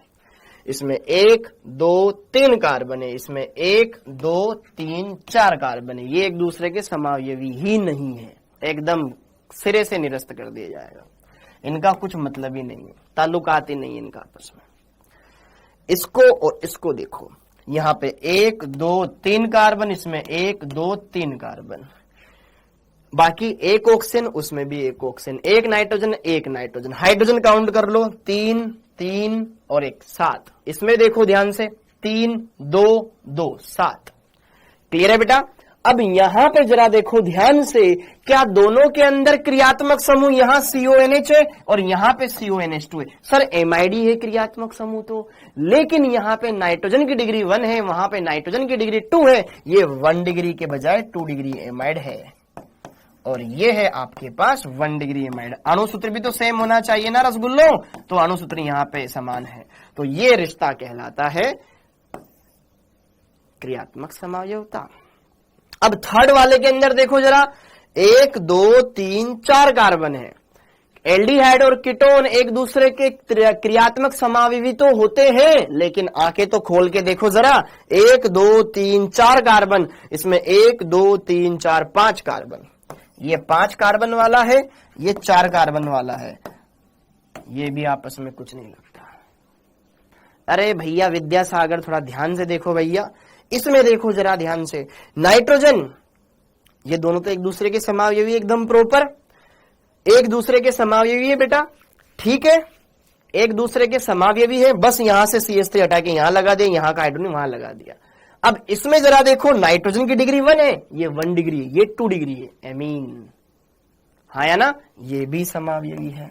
इसमें 1 2 3 कार्बन है, इसमें 1 2 3 4 कार्बन है, ये एक दूसरे के समावयवी ही नहीं है, एकदम सिरे से निरस्त कर दिया जाएगा, इनका कुछ मतलब ही नहीं है, ताल्लुकात ही नहीं है इनका आपस में। इसको और इसको देखो, यहां पे 1 2 3 कार्बन, इसमें 1 2 3 कार्बन, बाकी एक ऑक्सीजन, उसमें भी एक ऑक्सीजन, एक नाइट्रोजन, एक नाइट्रोजन, हाइड्रोजन काउंट कर लो 3 3 और 1 7। इसमें देखो ध्यान से 3 2 2 7। क्लियर है बेटा। अब यहां पे जरा देखो ध्यान से, क्या दोनों के अंदर क्रियात्मक समूह यहां CONH है और यहां पे CONH2 है। सर एमाइडी है क्रियात्मक समूह तो, लेकिन यहां पे नाइट्रोजन की डिग्री 1 है, वहां पे नाइट्रोजन की डिग्री 2 है, ये 1 डिग्री के बजाय 2 डिग्री एमाइड है। और ये है आपके पास 1 डिग्री एमाइड। अणुसूत्र भी तो सेम होना चाहिए ना रसगुल्लो, तो अणुसूत्र यहां पे समान है, तो ये रिश्ता कहलाता है क्रियात्मक समावयवता। अब थर्ड वाले के अंदर देखो जरा, 1 2 3 4 कार्बन है। एल्डिहाइड और कीटोन एक दूसरे के क्रियात्मक समावयवी तो होते हैं, लेकिन आंखें तो खोल के देखो जरा, 1 2 3 4 कार्बन, इसमें 1 2 3 4 5 कार्बन, ये 5 कार्बन वाला है, ये 4 कार्बन वाला है, ये भी आपस में कुछ नहीं लगता। अरे भैया विद्यासागर थोड़ा ध्यान से देखो भैया, इसमें देखो जरा ध्यान से, नाइट्रोजन, ये दोनों तो एक दूसरे के समावयवी एकदम प्रॉपर, एक दूसरे के समावयवी है बेटा, ठीक है, एक दूसरे के समावयवी है, बस यहां से CH3 हटा के यहां लगा दे, यहां का हाइड्रोजन वहां लगा दिया। अब इसमें जरा देखो, नाइट्रोजन की डिग्री 1 है, ये 1 डिग्री है, ये 2 डिग्री है, एमीन, हाँ या ना, ये भी समावयवी है,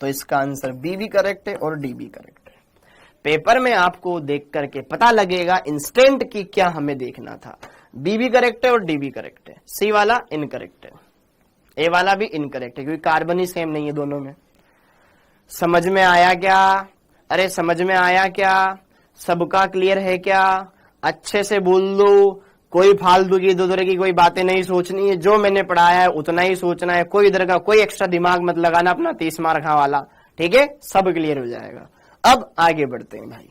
तो इसका आंसर बी भी करेक्ट है और डी भी करेक्ट है। पेपर में आपको देख करके पता लगेगा इंस्टेंट की क्या हमें देखना था। बी भी करेक्ट है और डी भी करेक्ट है, सी वाला इनकरेक्ट है, ए वाला भी इनकरेक्ट है, क्योंकि कार्बन ही सेम नहीं है दोनों में। समझ में आया क्या? अरे समझ में आया क्या? सबका क्लियर है क्या? अच्छे से बोल दो, कोई फालतू की दो तरह की कोई बातें नहीं सोचनी है, जो मैंने पढ़ाया है उतना ही सोचना है, कोई इधर का कोई एक्स्ट्रा दिमाग मत लगाना अपना 30 मार्क वाला, ठीक है, सब क्लियर हो जाएगा। अब आगे बढ़ते हैं भाई।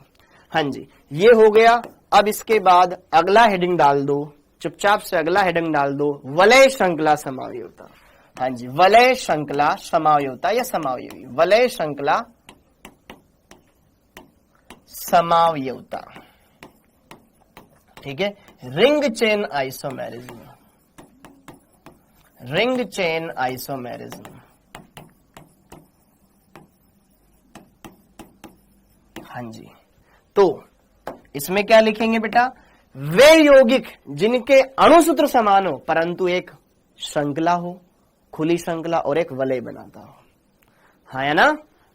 हाँ जी, ये हो गया। अब इसके बाद अगला हेडिंग डाल दो, चुपचाप से अगला हेडिंग डाल दो, वलय श्रृंखला समावयवता। हाँ जी, वलय श्रृंखला समावयवता या समावयवी, वलय श्रृंखला समावयवता, ठीक है। Ring chain isomerism, ring chain isomerism, हाँ जी, तो इसमें क्या लिखेंगे बेटा? वे यौगिक जिनके अणुसूत्र समान हो परंतु एक श्रृंखला हो, खुली श्रृंखला, और एक वलय बनाता हो, हाँ या ना?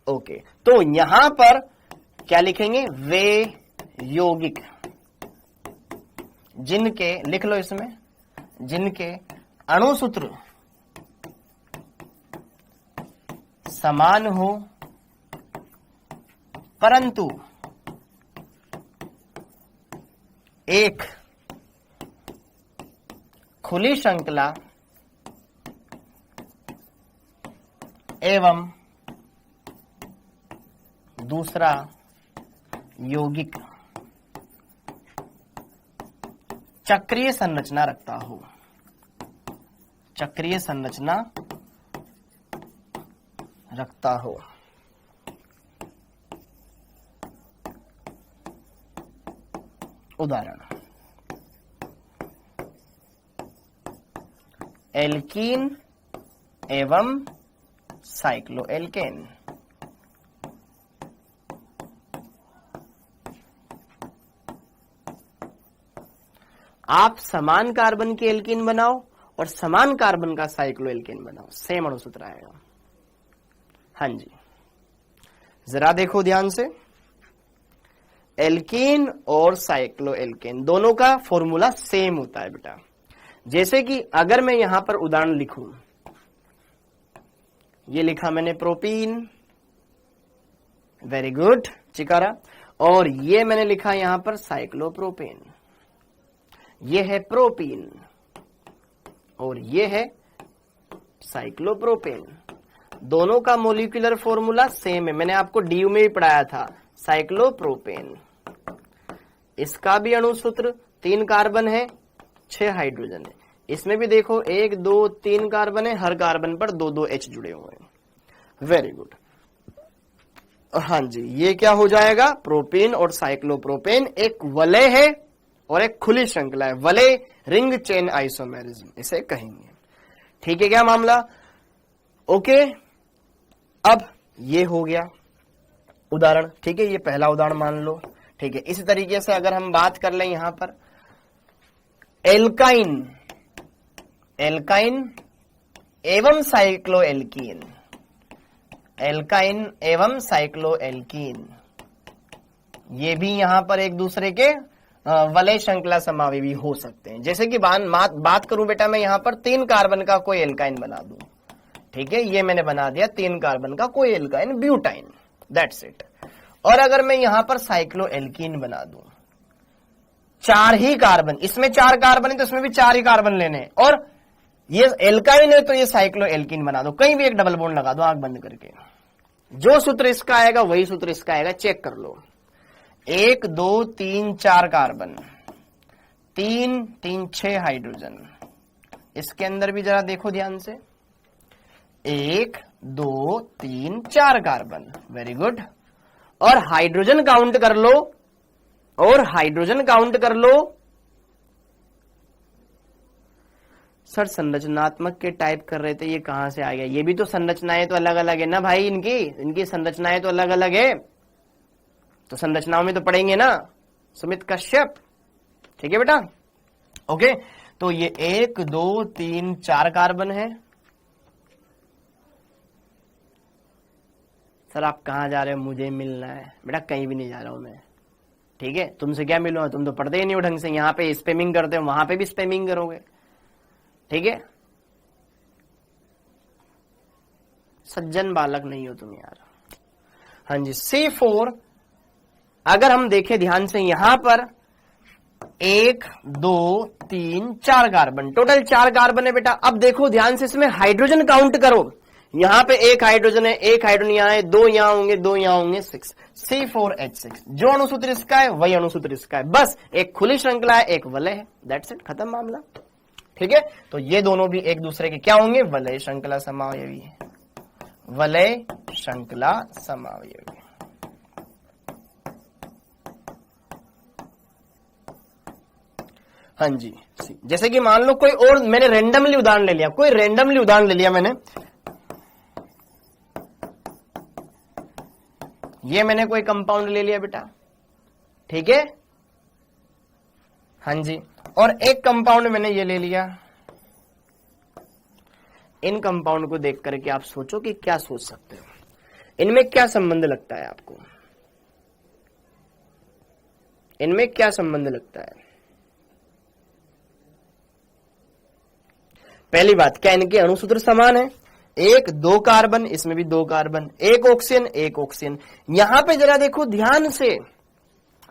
ओके, तो यहां पर क्या लिखेंगे? वे यौगिक जिनके, लिख लो इसमें, जिनके अणुसूत्र समान हो परंतु एक खुली श्रृंखला एवं दूसरा यौगिक चक्रीय संरचना रखता हो, चक्रीय संरचना रखता हो। उदाहरण, एल्कीन एवं साइक्लोएल्केन, आप समान कार्बन के एल्कीन बनाओ और समान कार्बन का साइक्लोएल्केन बनाओ, सेम अणुसूत्र आएगा। हाँ जी, जरा देखो ध्यान से, एल्कीन और साइक्लोएल्केन दोनों का फॉर्मूला सेम होता है बेटा। जैसे कि अगर मैं यहां पर उदाहरण लिखूं, ये लिखा मैंने प्रोपीन, वेरी गुड चिकारा, और ये मैंने लिखा यहां पर साइक्लोप्रोपेन, ये है प्रोपीन और ये है साइक्लोप्रोपेन, दोनों का मोलिकुलर फॉर्मूला सेम है, मैंने आपको डीयू में भी पढ़ाया था, साइक्लोप्रोपेन। इसका भी अणुसूत्र 3 कार्बन है, 6 हाइड्रोजन है, इसमें भी देखो 1 2 3 कार्बन है, हर कार्बन पर 2 H जुड़े हुए हैं, वेरी गुड। हाँ जी, ये क्या हो जाएगा? प्रोपेन और साइक्लोप्रोपेन एक वलय है और एक खुली श्रृंखला है, वलय रिंग चेन आइसोमेरिज्म इसे कहेंगे, ठीक है क्या मामला? ओके, अब ये हो गया उदाहरण, ठीक है, ये पहला उदाहरण मान लो, ठीक है। इसी तरीके से अगर हम बात कर लें यहां पर एल्काइन, एल्काइन एवं साइक्लोएल्कीन, एल्काइन एवं साइक्लोएल्कीन, ये भी यहां पर एक दूसरे के वलय श्रृंखला समावयवी हो सकते हैं। जैसे कि बात करूं बेटा मैं यहां पर 3 कार्बन का कोई एल्काइन बना दूं, ठीक है, ये मैंने बना दिया 3 कार्बन का कोई एल्काइन ब्यूटाइन, दैट्स इट। और अगर मैं यहां पर साइक्लो एल्कीन बना दूं, 4 ही कार्बन, इसमें 4 कार्बन है तो इसमें भी 4 ही कार्बन लेने हैं, और ये एल्काइन है तो ये साइक्लो एल्कीन बना दो, कहीं भी एक डबल बॉन्ड लगा दो आंख बंद करके, जो सूत्र इसका आएगा वही सूत्र इसका आएगा, चेक कर लो। 1 2 3 4 कार्बन, 3 3 6 हाइड्रोजन, इसके अंदर भी जरा देखो ध्यान से, 1 2 3 4 कार्बन, वेरी गुड। और हाइड्रोजन काउंट कर लो, और हाइड्रोजन काउंट कर लो। सर संरचनात्मक के टाइप कर रहे थे, ये कहां से आ गया? ये भी तो संरचनाएं तो अलग अलग है ना भाई, इनकी संरचनाएं तो अलग अलग है, तो संरचनाओं में तो पढ़ेंगे ना सुमित कश्यप, ठीक है बेटा। ओके, तो ये 1 2 3 4 कार्बन है। सर आप कहां जा रहे हो? मुझे मिलना है बेटा, कहीं भी नहीं जा रहा हूं मैं, ठीक है। तुमसे क्या मिलूंगा, तुम तो पढ़ते ही नहीं हो ढंग से, यहां पे स्पैमिंग करते हो, वहां पे भी स्पैमिंग करोगे, ठीक है। सज्जन बालक नहीं हो तुम यार। हाँ जी, C4 अगर हम देखें ध्यान से, यहां पर 1 2 3 4 कार्बन, टोटल 4 कार्बन है बेटा। अब देखो ध्यान से, इसमें हाइड्रोजन काउंट करो, यहां पे 1 हाइड्रोजन है, 1 हाइड्रोजन यहां है, 2 यहां होंगे, 2 यहां होंगे, 6, C4H6, जो अणुसूत्र इसका है वही अणुसूत्र इसका है, बस एक खुली श्रृंखला है, एक वलय है, दैट्स इट, खत्म मामला, ठीक है। तो ये दोनों भी एक दूसरे के क्या होंगे? वलय श्रृंखला समावयवी, वलय श्रृंखला समावयवी। हाँ जी, जैसे कि मान लो कोई और, मैंने रेंडमली उदाहरण ले लिया, कोई रेंडमली उदाहरण ले लिया मैंने, ये मैंने कोई कंपाउंड ले लिया बेटा, ठीक है, हाँ जी, और एक कंपाउंड मैंने ये ले लिया। इन कंपाउंड को देख करके आप सोचो कि क्या सोच सकते हो, इनमें क्या संबंध लगता है आपको, इनमें क्या संबंध लगता है? पहली बात, क्या इनके अणुसूत्र समान है? 1 2 कार्बन, इसमें भी 2 कार्बन, 1 ऑक्सीजन 1 ऑक्सीजन। यहां पे जरा देखो ध्यान से,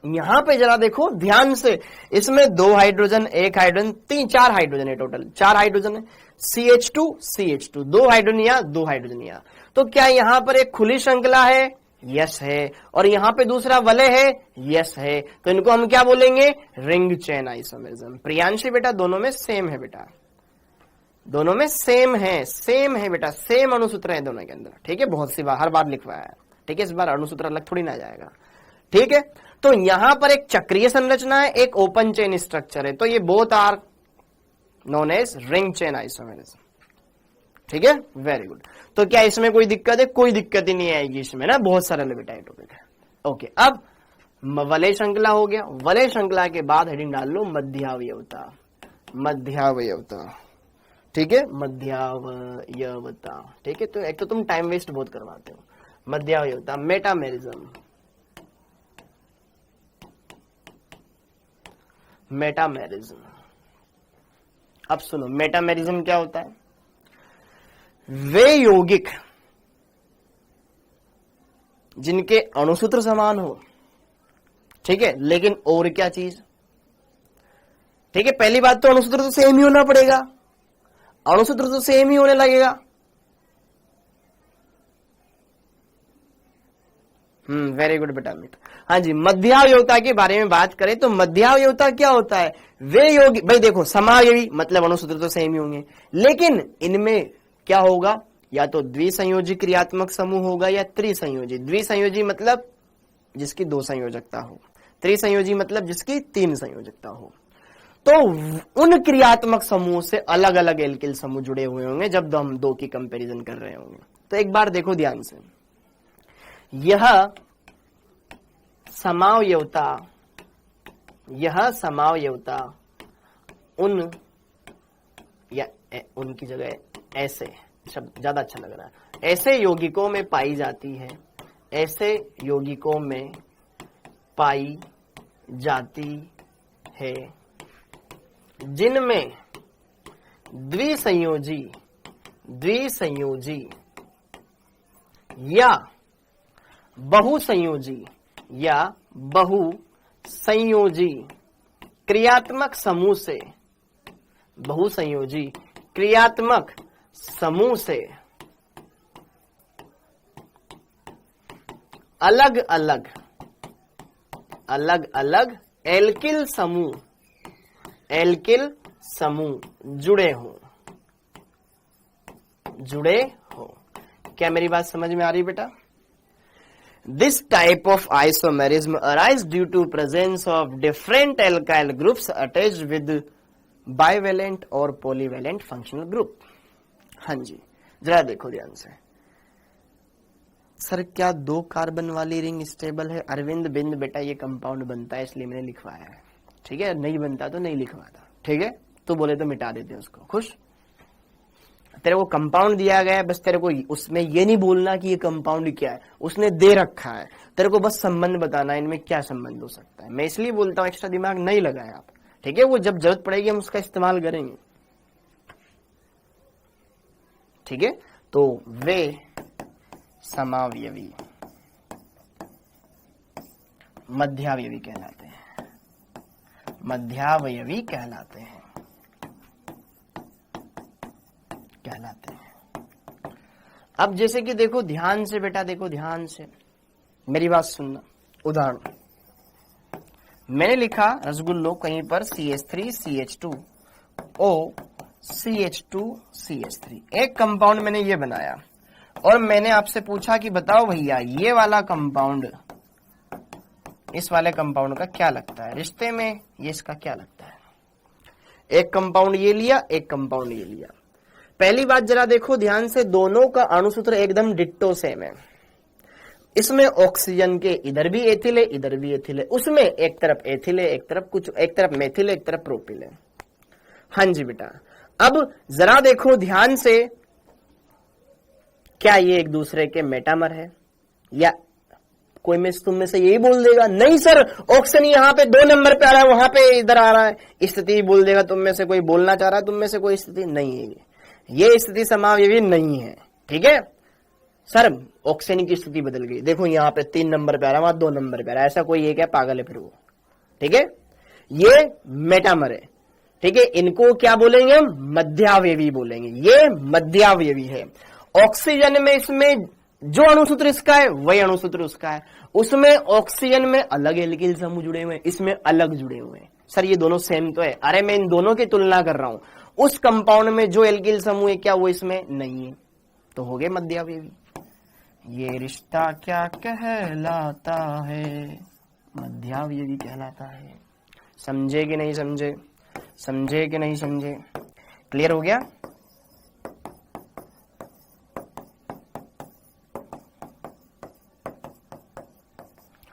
यहां पे जरा देखो ध्यान से, इसमें 2 हाइड्रोजन 1 हाइड्रोजन, 4 हाइड्रोजन है, टोटल 4 हाइड्रोजन है, CH2 CH2, 2 हाइड्रोजन या 2 हाइड्रोजन या। तो क्या यहां पर एक खुली श्रृंखला है? यस है। और यहां पे दूसरा वलय है? यस है। तो इनको हम क्या बोलेंगे? Ring chain isomerism. प्रियांशी बेटा दोनों में सेम है बेटा, दोनों में सेम है बेटा, सेम अणुसूत्र है दोनों के अंदर, ठीक है। बहुत सी बार, हर बार लिखवाया है, ठीक है, इस बार अणुसूत्र अलग थोड़ी ना जाएगा, ठीक है। तो यहां पर एक चक्रीय संरचना है, एक ओपन चेन स्ट्रक्चर है, तो ये both are known as ring chain isomerism, ठीक है, वेरी गुड। तो क्या इसमें कोई दिक्कत है? कोई दिक्कत ही नहीं आएगी इसमें ना, बहुत सरल बेटा ये टॉपिक है। ओके, अब वलय श्रृंखला हो गया, वलय श्रृंखला के बाद हेडिंग डाल लो मध्यावयवता, मध्यावयवता, ठीक है, मध्यावयवता, ठीक है। तो एक तो तुम टाइम वेस्ट बहुत करवाते हो, मध्यावयवता, मेटामेरिज्म, मेटामेरिज्म। अब सुनो, मेटामेरिज्म क्या होता है? वे यौगिक जिनके अणुसूत्र समान हो, ठीक है, लेकिन और क्या चीज, ठीक है। पहली बात तो अणुसूत्र तो सेम ही होना पड़ेगा, अणुसूत्र तो सेम ही होने लगेगा, वेरी गुड बेटा अमित। हाँ जी, मध्यावयवता के बारे में बात करें तो मध्यावयवता क्या होता है? वे यौगिक, भाई देखो समावयवी मतलब अणुसूत्र तो सेम ही होंगे, लेकिन इनमें क्या होगा? या तो द्विसंयोजी क्रियात्मक समूह होगा या त्रिसंयोजी। द्विसंयोजी मतलब जिसकी 2 संयोजकता हो, त्रिसंयोजी मतलब जिसकी 3 संयोजकता हो। तो उन क्रियात्मक समूह से अलग अलग एल्किल समूह जुड़े हुए होंगे जब हम 2 की कंपैरिजन कर रहे होंगे। तो एक बार देखो ध्यान से, यह समावयवता उन, या उनकी जगह ऐसे शब्द ज्यादा अच्छा लग रहा है, ऐसे यौगिकों में पाई जाती है, ऐसे यौगिकों में पाई जाती है जिनमें द्विसंयोजी या बहुसंयोजी क्रियात्मक समूह से बहुसंयोजी क्रियात्मक समूह से अलग अलग एल्किल समूह जुड़े हो। क्या मेरी बात समझ में आ रही बेटा? This type of isomerism arise due to presence of different alkyl groups attached with bivalent और polyvalent functional group। हाँ जी, जरा देखो ध्यान से। सर क्या 2 कार्बन वाली रिंग स्टेबल है? अरविंद बिंद बेटा ये कंपाउंड बनता है इसलिए मैंने लिखवाया है, ठीक है? नहीं बनता तो नहीं लिखवाता, ठीक है? तो बोले तो मिटा देते हैं उसको। खुश? तेरे को कंपाउंड दिया गया है, बस तेरे को उसमें ये नहीं बोलना कि ये कंपाउंड क्या है, उसने दे रखा है, तेरे को बस संबंध बताना है इनमें क्या संबंध हो सकता है। मैं इसलिए बोलता हूं एक्स्ट्रा दिमाग नहीं लगाए आप, ठीक है? वो जब जरूरत पड़ेगी हम उसका इस्तेमाल करेंगे, ठीक है? तो वे समावयवी मध्यावयवी कहलाते हैं, मध्यावयवी कहलाते हैं। अब जैसे कि देखो ध्यान से बेटा, देखो ध्यान से मेरी बात सुनना। उदाहरण मैंने लिखा रसगुल्लो कहीं पर CH3 CH2 O CH2 CH3, एक कंपाउंड मैंने ये बनाया और मैंने आपसे पूछा कि बताओ भैया ये वाला कंपाउंड इस वाले कंपाउंड का क्या लगता है रिश्ते में, ये इसका क्या लगता है? एक कंपाउंड ये लिया, एक कंपाउंड ये लिया। पहली बात जरा देखो ध्यान से, दोनों का अणुसूत्र एकदम डिट्टो सेम है। इसमें ऑक्सीजन के इधर भी एथिल है, इधर भी एथिल है, उसमें एक तरफ एथिल है, एक तरफ मेथिल है, एक तरफ प्रोपिल है। हाँ जी बेटा, अब जरा देखो ध्यान से, क्या ये एक दूसरे के मेटामर है? या कोई में तुम में से यही बोल देगा नहीं सर ऑक्सीजन यहाँ पे 2 नंबर पे आ रहा है, वहां पे इधर आ रहा है, स्थिति बोल देगा। तुम में से कोई बोलना चाह रहा है, तुम में से कोई स्थिति नहीं है, ये स्थिति समावयवी नहीं है, ठीक है? सर ऑक्सीजन की स्थिति बदल गई, देखो यहाँ पे 3 नंबर पे आ रहा है, वहां 2 नंबर पे आ रहा है, ऐसा कोई ये क्या पागल है फिर वो, ठीक है? ये मेटामर है, ठीक है? इनको क्या बोलेंगे हम? मध्यावयवी बोलेंगे। ये मध्यावयवी है। ऑक्सीजन में इसमें जो अणुसूत्र इसका है वही अणुसूत्र उसका है, उसमें ऑक्सीजन में अलग एल्किल समूह जुड़े हुए हैं, इसमें अलग जुड़े हुए हैं। सर ये दोनों सेम तो है, अरे मैं इन दोनों की तुलना कर रहा हूं, उस कंपाउंड में जो एल्किल समूह है क्या वो इसमें नहीं है, तो हो गए मध्यावयवी। ये रिश्ता क्या कहलाता है? मध्यावयवी कहलाता है। समझे कि नहीं समझे? समझे कि नहीं समझे? क्लियर हो गया?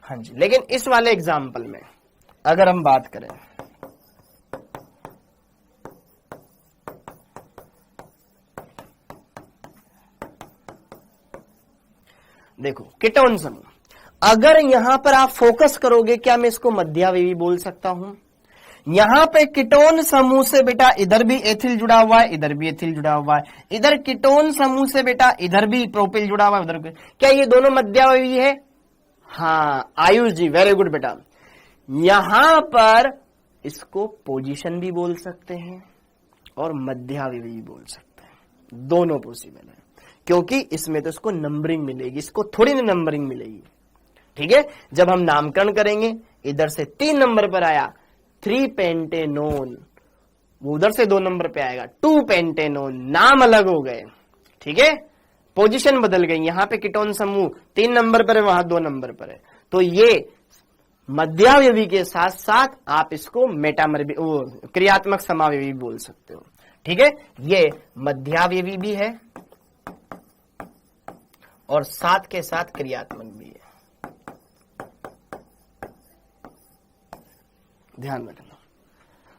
हाँ जी, लेकिन इस वाले एग्जाम्पल में अगर हम बात करें, देखो कीटोन समूह, अगर यहां पर आप फोकस करोगे, क्या मैं इसको मध्यावयवी बोल सकता हूं? यहां पे कीटोन समूह से बेटा इधर भी एथिल जुड़ा हुआ है, इधर भी एथिल जुड़ा हुआ है, इधर कीटोन समूह से बेटा इधर भी प्रोपिल जुड़ा हुआ है, उधर क्या ये दोनों मध्यावयवी है? हाँ आयुष जी, वेरी गुड बेटा। यहां पर इसको पोजीशन भी बोल सकते हैं और मध्यावयवी भी बोल सकते हैं, दोनों पॉसिबल है, क्योंकि इसमें तो इसको नंबरिंग मिलेगी, इसको थोड़ी ना नंबरिंग मिलेगी, ठीक है? जब हम नामकरण करेंगे, इधर से 3 नंबर पर आया 3 पेंटेनोन, वो उधर से 2 नंबर पे आएगा 2 पेंटेनोन, नाम अलग हो गए, ठीक है? पोजीशन बदल गई, यहां पे कीटोन समूह 3 नंबर पर है, वहां 2 नंबर पर है, तो ये मध्यावयवी के साथ साथ आप इसको मेटामर भी, क्रियात्मक समावयवी बोल सकते हो, ठीक है? ये मध्यावयवी भी है और साथ के साथ क्रियात्मक भी है, ध्यान रखना।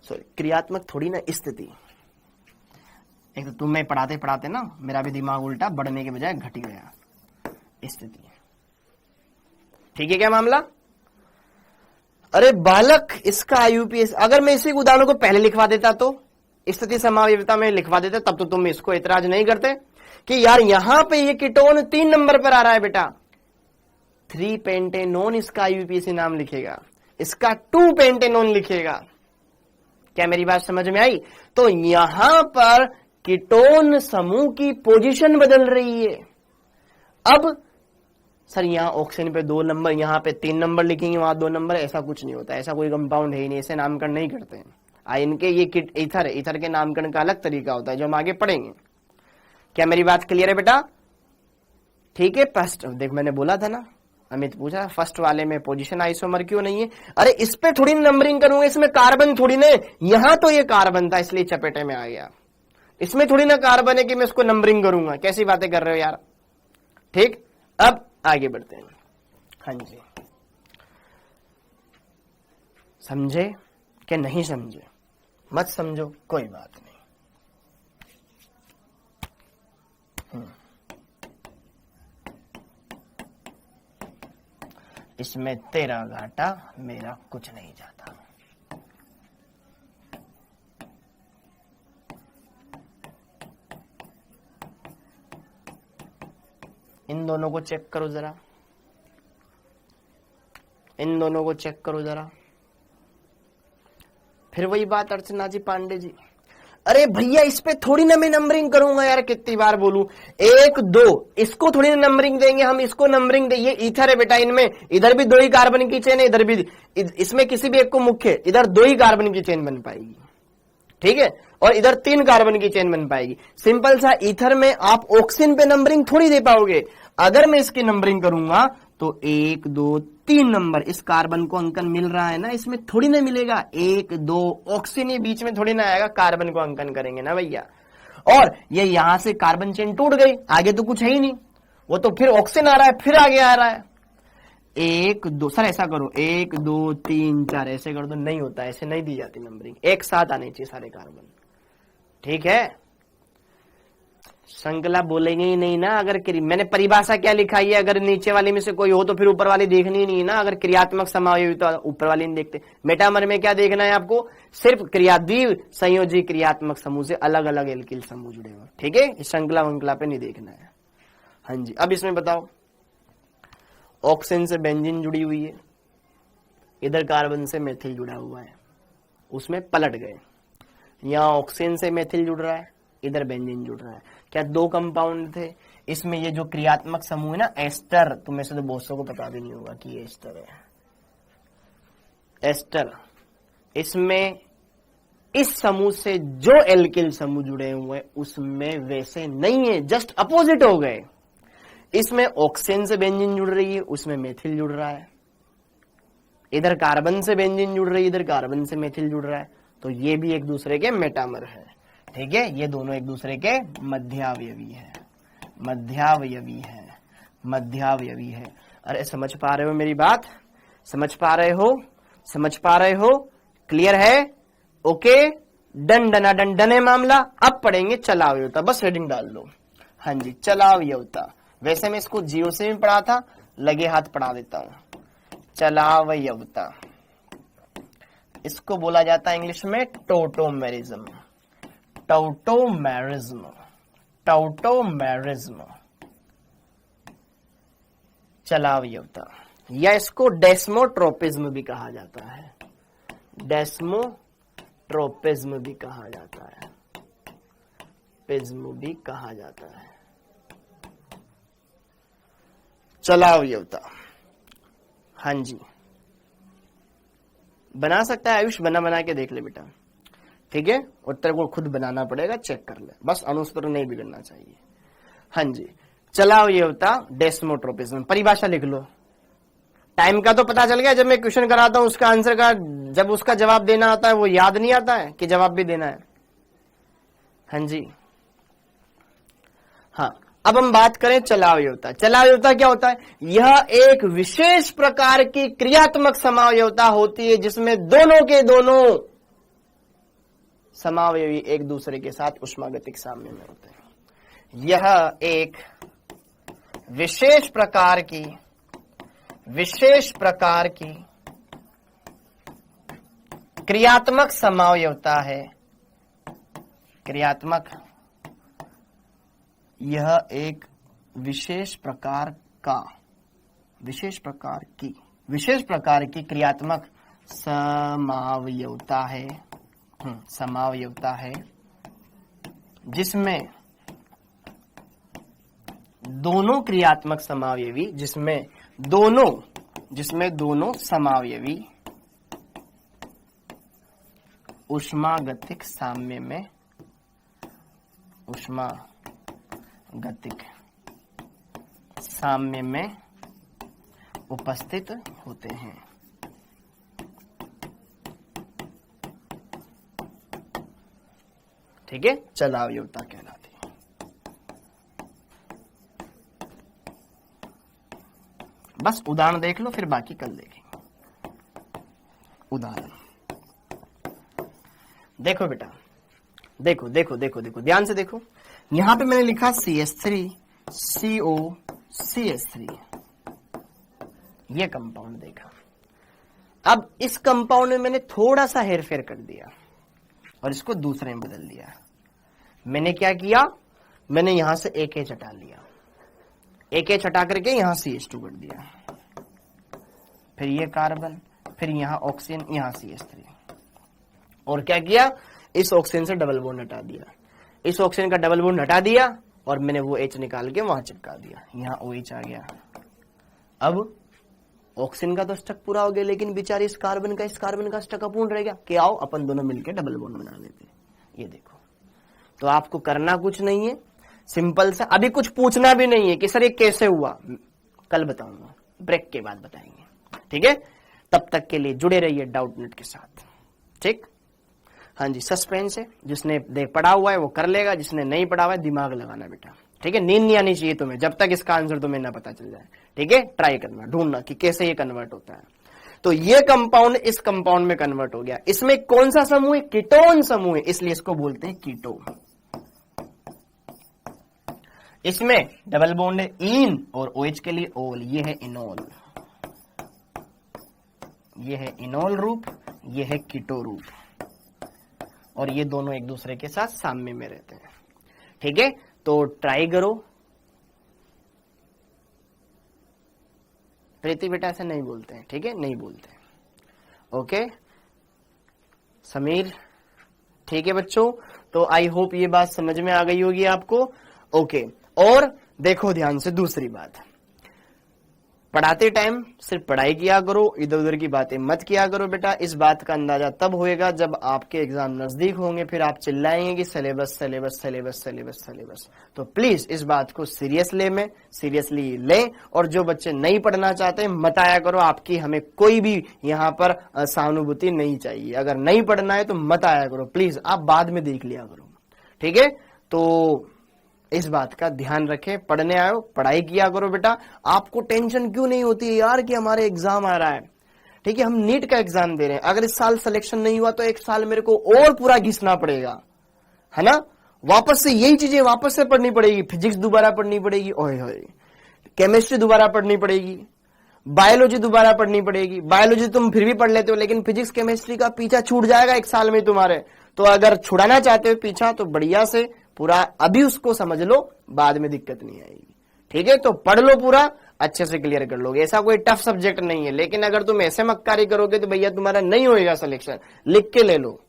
सॉरी, क्रियात्मक थोड़ी ना, स्थिति। एक तो तुम्हें पढ़ाते पढ़ाते ना मेरा भी दिमाग उल्टा बढ़ने के बजाय घट गया, स्थिति, ठीक है क्या मामला? अरे बालक, इसका आईयूपीएस, अगर मैं इसी उदाहरण को पहले लिखवा देता तो स्थिति समावयवता में लिखवा देते, तब तो तुम इसको इतराज नहीं करते कि यार यहां पे ये कीटोन 3 नंबर पर आ रहा है बेटा, 3 पेंटेनोन इसका आईयूपीएसी नाम लिखेगा, इसका 2 पेंटेनोन लिखेगा। क्या मेरी बात समझ में आई? तो यहां पर कीटोन समूह की पोजीशन बदल रही है। अब सर यहां ऑक्सीजन पे 2 नंबर, यहां पे 3 नंबर लिखेंगे, वहां 2 नंबर, ऐसा कुछ नहीं होता, ऐसा कोई कंपाउंड है ही नहीं, ऐसे नामकरण नहीं करते हैं। इनके ये ईथर है, ईथर के नामकरण का अलग तरीका होता है जो हम आगे पढ़ेंगे। क्या मेरी बात क्लियर है बेटा? ठीक है। फर्स्ट देख, मैंने बोला था ना, अमित पूछा फर्स्ट वाले में पोजीशन आइसोमर क्यों नहीं है? अरे इस पे थोड़ी नंबरिंग करूंगा, इसमें कार्बन थोड़ी ना, यहां तो ये कार्बन था इसलिए चपेटे में आ गया, इसमें थोड़ी ना कार्बन है कि मैं इसको नंबरिंग करूंगा। कैसी बातें कर रहे हो यार? ठीक, अब आगे बढ़ते हैं। हाँ जी, समझे क्या? नहीं समझे मत समझो, कोई बात नहीं। इसमें तेरा घाटा मेरा कुछ नहीं जाता। इन दोनों को चेक करो जरा, इन दोनों को चेक करो जरा। फिर वही बात अर्चना जी, पांडे जी, अरे भैया इस पे थोड़ी ना मैं नंबरिंग करूंगा यार, कितनी बार बोलूं, 1 2 इसको थोड़ी ना नंबरिंग देंगे हम, इसको नंबरिंग दे। ये ईथर है बेटा, इनमें इधर भी 2 ही कार्बन की चेन है, इधर भी, इसमें किसी भी एक को मुख्य, इधर 2 ही कार्बन की चेन बन पाएगी, ठीक है, और इधर 3 कार्बन की चेन बन पाएगी। सिंपल सा, ईथर में आप ऑक्सीजन पे नंबरिंग थोड़ी दे पाओगे। अगर मैं इसकी नंबरिंग करूंगा तो 1 2 3 नंबर, इस कार्बन को अंकन मिल रहा है ना, इसमें थोड़ी ना मिलेगा 1 2, ऑक्सीजन ये बीच में थोड़ी ना आएगा, कार्बन को अंकन करेंगे ना भैया। और ये यहां से कार्बन चेन टूट गई, आगे तो कुछ है ही नहीं, वो तो फिर ऑक्सीजन आ रहा है, फिर आगे आ रहा है। 1 2, सर ऐसा करो 1 2 3 4 ऐसे कर दो, नहीं होता, ऐसे नहीं दी जाती नंबरिंग, एक साथ आने चाहिए सारे कार्बन, ठीक है। श्रृंखला बोलेंगे ही नहीं ना। अगर मैंने परिभाषा क्या लिखाई है, अगर नीचे वाले में से कोई हो तो फिर ऊपर वाली देखनी ही नहीं ना। अगर क्रियात्मक समावयविता तो ऊपर वाली नहीं देखते। मेटामर में क्या देखना है आपको? सिर्फ क्रियाद्वीप संयोजी क्रियात्मक समूह से अलग अलग एल्किल समूह जुड़े हुए, ठीक है, श्रृंखला वंखला पे नहीं देखना है। हाँ जी, अब इसमें बताओ, ऑक्सीजन से बेंजीन जुड़ी हुई है, इधर कार्बन से मेथिल जुड़ा हुआ है, उसमें पलट गए, यहां ऑक्सीजन से मेथिल जुड़ रहा है, इधर बेंजीन जुड़ रहा है। क्या 2 कंपाउंड थे? इसमें ये जो क्रियात्मक समूह है ना, एस्टर, तुम्हें से तो बहुत सौ को पता भी नहीं होगा कि ये एस्टर है, एस्टर। इसमें इस समूह से जो एल्किल समूह जुड़े हुए उसमें वैसे नहीं है, जस्ट अपोजिट हो गए। इसमें ऑक्सीजन से बेंजीन जुड़ रही है, उसमें मेथिल जुड़ रहा है, इधर कार्बन से बेंजीन जुड़ रही है, इधर कार्बन से मेथिल जुड़ रहा है, तो ये भी एक दूसरे के मेटामर है, ठीक है। ये दोनों एक दूसरे के मध्यावयवी है, मध्यावयवी है, मध्यावयवी है। अरे समझ पा रहे हो मेरी बात? समझ पा रहे हो? समझ पा रहे हो? क्लियर है? ओके, डन डना डन डन है मामला। अब पढ़ेंगे चलावयवता, बस हेडिंग डाल लो। हाँ जी, चलावयवता। वैसे मैं इसको 0 से भी पढ़ा था, लगे हाथ पढ़ा देता हूं। चलावयवता, इसको बोला जाता है इंग्लिश में टोटोमेरिज्म, टोटोमेरिज्म, टोटोमेरिज्म, चलावयवता, या इसको डेस्मोट्रोपिज्म भी कहा जाता है, डेस्मोट्रोपिज्म भी कहा जाता है, पिज्म भी कहा जाता है। चलावयवता, हाँ जी, बना सकता है आयुष, बना के देख ले बेटा, ठीक है। उत्तर को खुद बनाना पड़ेगा, चेक कर ले, बस अनुस्तर नहीं बिगड़ना चाहिए। हाँ जी, चलावयवता, डेस्मोट्रोपिज्म, परिभाषा लिख लो। टाइम का तो पता चल गया, जब मैं क्वेश्चन कराता हूं उसका आंसर का, जब उसका जवाब देना आता है वो याद नहीं आता है कि जवाब भी देना है। हाँ जी, हाँ, अब हम बात करें चलावयवता। चलावयवता क्या होता है? यह एक विशेष प्रकार की क्रियात्मक समावयवता होती है जिसमें दोनों के दोनों समावयवी एक दूसरे के साथ ऊष्मागतिक साम्य में होते हैं। यह एक विशेष प्रकार की क्रियात्मक समावयवता है, क्रियात्मक, यह एक विशेष प्रकार की क्रियात्मक समावयवता है, समावयवता है, जिसमें दोनों क्रियात्मक समावयवी, जिसमें दोनों समावयवी ऊष्मागतिक साम्य में, ऊष्मागतिक साम्य में उपस्थित होते हैं। ठीक है, चलावयवता कहलाती है। बस उदाहरण देख लो, फिर बाकी कल देखेंगे। उदाहरण देखो बेटा, देखो देखो देखो देखो, ध्यान से देखो। यहां पे मैंने लिखा CH3 CO CH3, ये कंपाउंड देखा। अब इस कंपाउंड में मैंने थोड़ा सा हेरफेर कर दिया और इसको दूसरे में बदल दिया। मैंने क्या किया, मैंने यहां से एक एच हटा लिया, एक एच हटा करके यहां CH2 कर दिया, फिर ये कार्बन, फिर यहां ऑक्सीजन, यहां CH3, और क्या किया, इस ऑक्सीजन से डबल बॉन्ड हटा दिया, इस ऑक्सीजन का डबल बॉन्ड हटा दिया और मैंने वो H निकाल के वहां चिपका दिया, यहां OH आ गया। अब ऑक्सीजन का तो स्टक पूरा हो गया, लेकिन बेचारी इस कार्बन का स्टक अपूर्ण रह गया। क्या आओ अपन दोनों मिलकर डबल बॉन्ड बना लेते। ये देखो, तो आपको करना कुछ नहीं है, सिंपल सा, अभी कुछ पूछना भी नहीं है कि सर ये कैसे हुआ, कल बताऊंगा, ब्रेक के बाद बताएंगे। ठीक है, तब तक के लिए जुड़े रहिए डाउटनेट के साथ। ठीक, हाँ जी, सस्पेंस है, जिसने पढ़ा हुआ है वो कर लेगा, जिसने नहीं पढ़ा हुआ है दिमाग लगाना बेटा। ठीक है, नींद नहीं आनी चाहिए तुम्हें जब तक इसका आंसर तुम्हें ना पता चल जाए। ठीक है, ट्राई करना, ढूंढना कि कैसे ये कन्वर्ट होता है। तो ये कंपाउंड इस कंपाउंड में कन्वर्ट हो गया। इसमें कौन सा समूह है, कीटोन समूह है, इसलिए इसको बोलते हैं कीटोन। इसमें डबल बॉन्ड है इन और OH के लिए ओल, ये है इनोल, ये है इनोल रूप, ये है कीटो रूप, और ये दोनों एक दूसरे के साथ साम्य में रहते हैं। ठीक है, तो ट्राई करो। प्रीति बेटा ऐसे नहीं बोलते हैं, ठीक है, नहीं बोलते हैं। ओके समीर, ठीक है बच्चों, तो आई होप ये बात समझ में आ गई होगी आपको। ओके, और देखो ध्यान से दूसरी बात, पढ़ाते टाइम सिर्फ पढ़ाई किया करो, इधर उधर की बातें मत किया करो बेटा। इस बात का अंदाजा तब होएगा जब आपके एग्जाम नजदीक होंगे, फिर आप चिल्लाएंगे कि syllabus syllabus syllabus syllabus syllabus. तो प्लीज इस बात को सीरियसली लें, और जो बच्चे नहीं पढ़ना चाहते मत आया करो। आपकी हमें कोई भी यहाँ पर सहानुभूति नहीं चाहिए। अगर नहीं पढ़ना है तो मत आया करो प्लीज, आप बाद में देख लिया करो। ठीक है, तो इस बात का ध्यान रखें, पढ़ने आयो पढ़ाई किया करो बेटा। आपको टेंशन क्यों नहीं होती है यार कि हमारे एग्जाम आ रहा है। ठीक है, हम नीट का एग्जाम दे रहे हैं, अगर इस साल सिलेक्शन नहीं हुआ तो एक साल मेरे को और पूरा घिसना पड़ेगा, है ना। वापस से यही चीजें वापस से पढ़नी पड़ेगी, फिजिक्स दोबारा पढ़नी पड़ेगी, ओए होए, केमिस्ट्री दोबारा पढ़नी पड़ेगी, बायोलॉजी दोबारा पढ़नी पड़ेगी। बायोलॉजी तुम फिर भी पढ़ लेते हो, लेकिन फिजिक्स केमिस्ट्री का पीछा छूट जाएगा एक साल में तुम्हारे। तो अगर छुड़ाना चाहते हो पीछा तो बढ़िया से पूरा अभी उसको समझ लो, बाद में दिक्कत नहीं आएगी। ठीक है, तो पढ़ लो, पूरा अच्छे से क्लियर कर लोगे। ऐसा कोई टफ सब्जेक्ट नहीं है, लेकिन अगर तुम ऐसे मक्कारी करोगे तो भैया तुम्हारा नहीं होएगा सिलेक्शन, लिख के ले लो।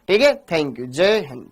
ठीक है, थैंक यू, जय हिंद।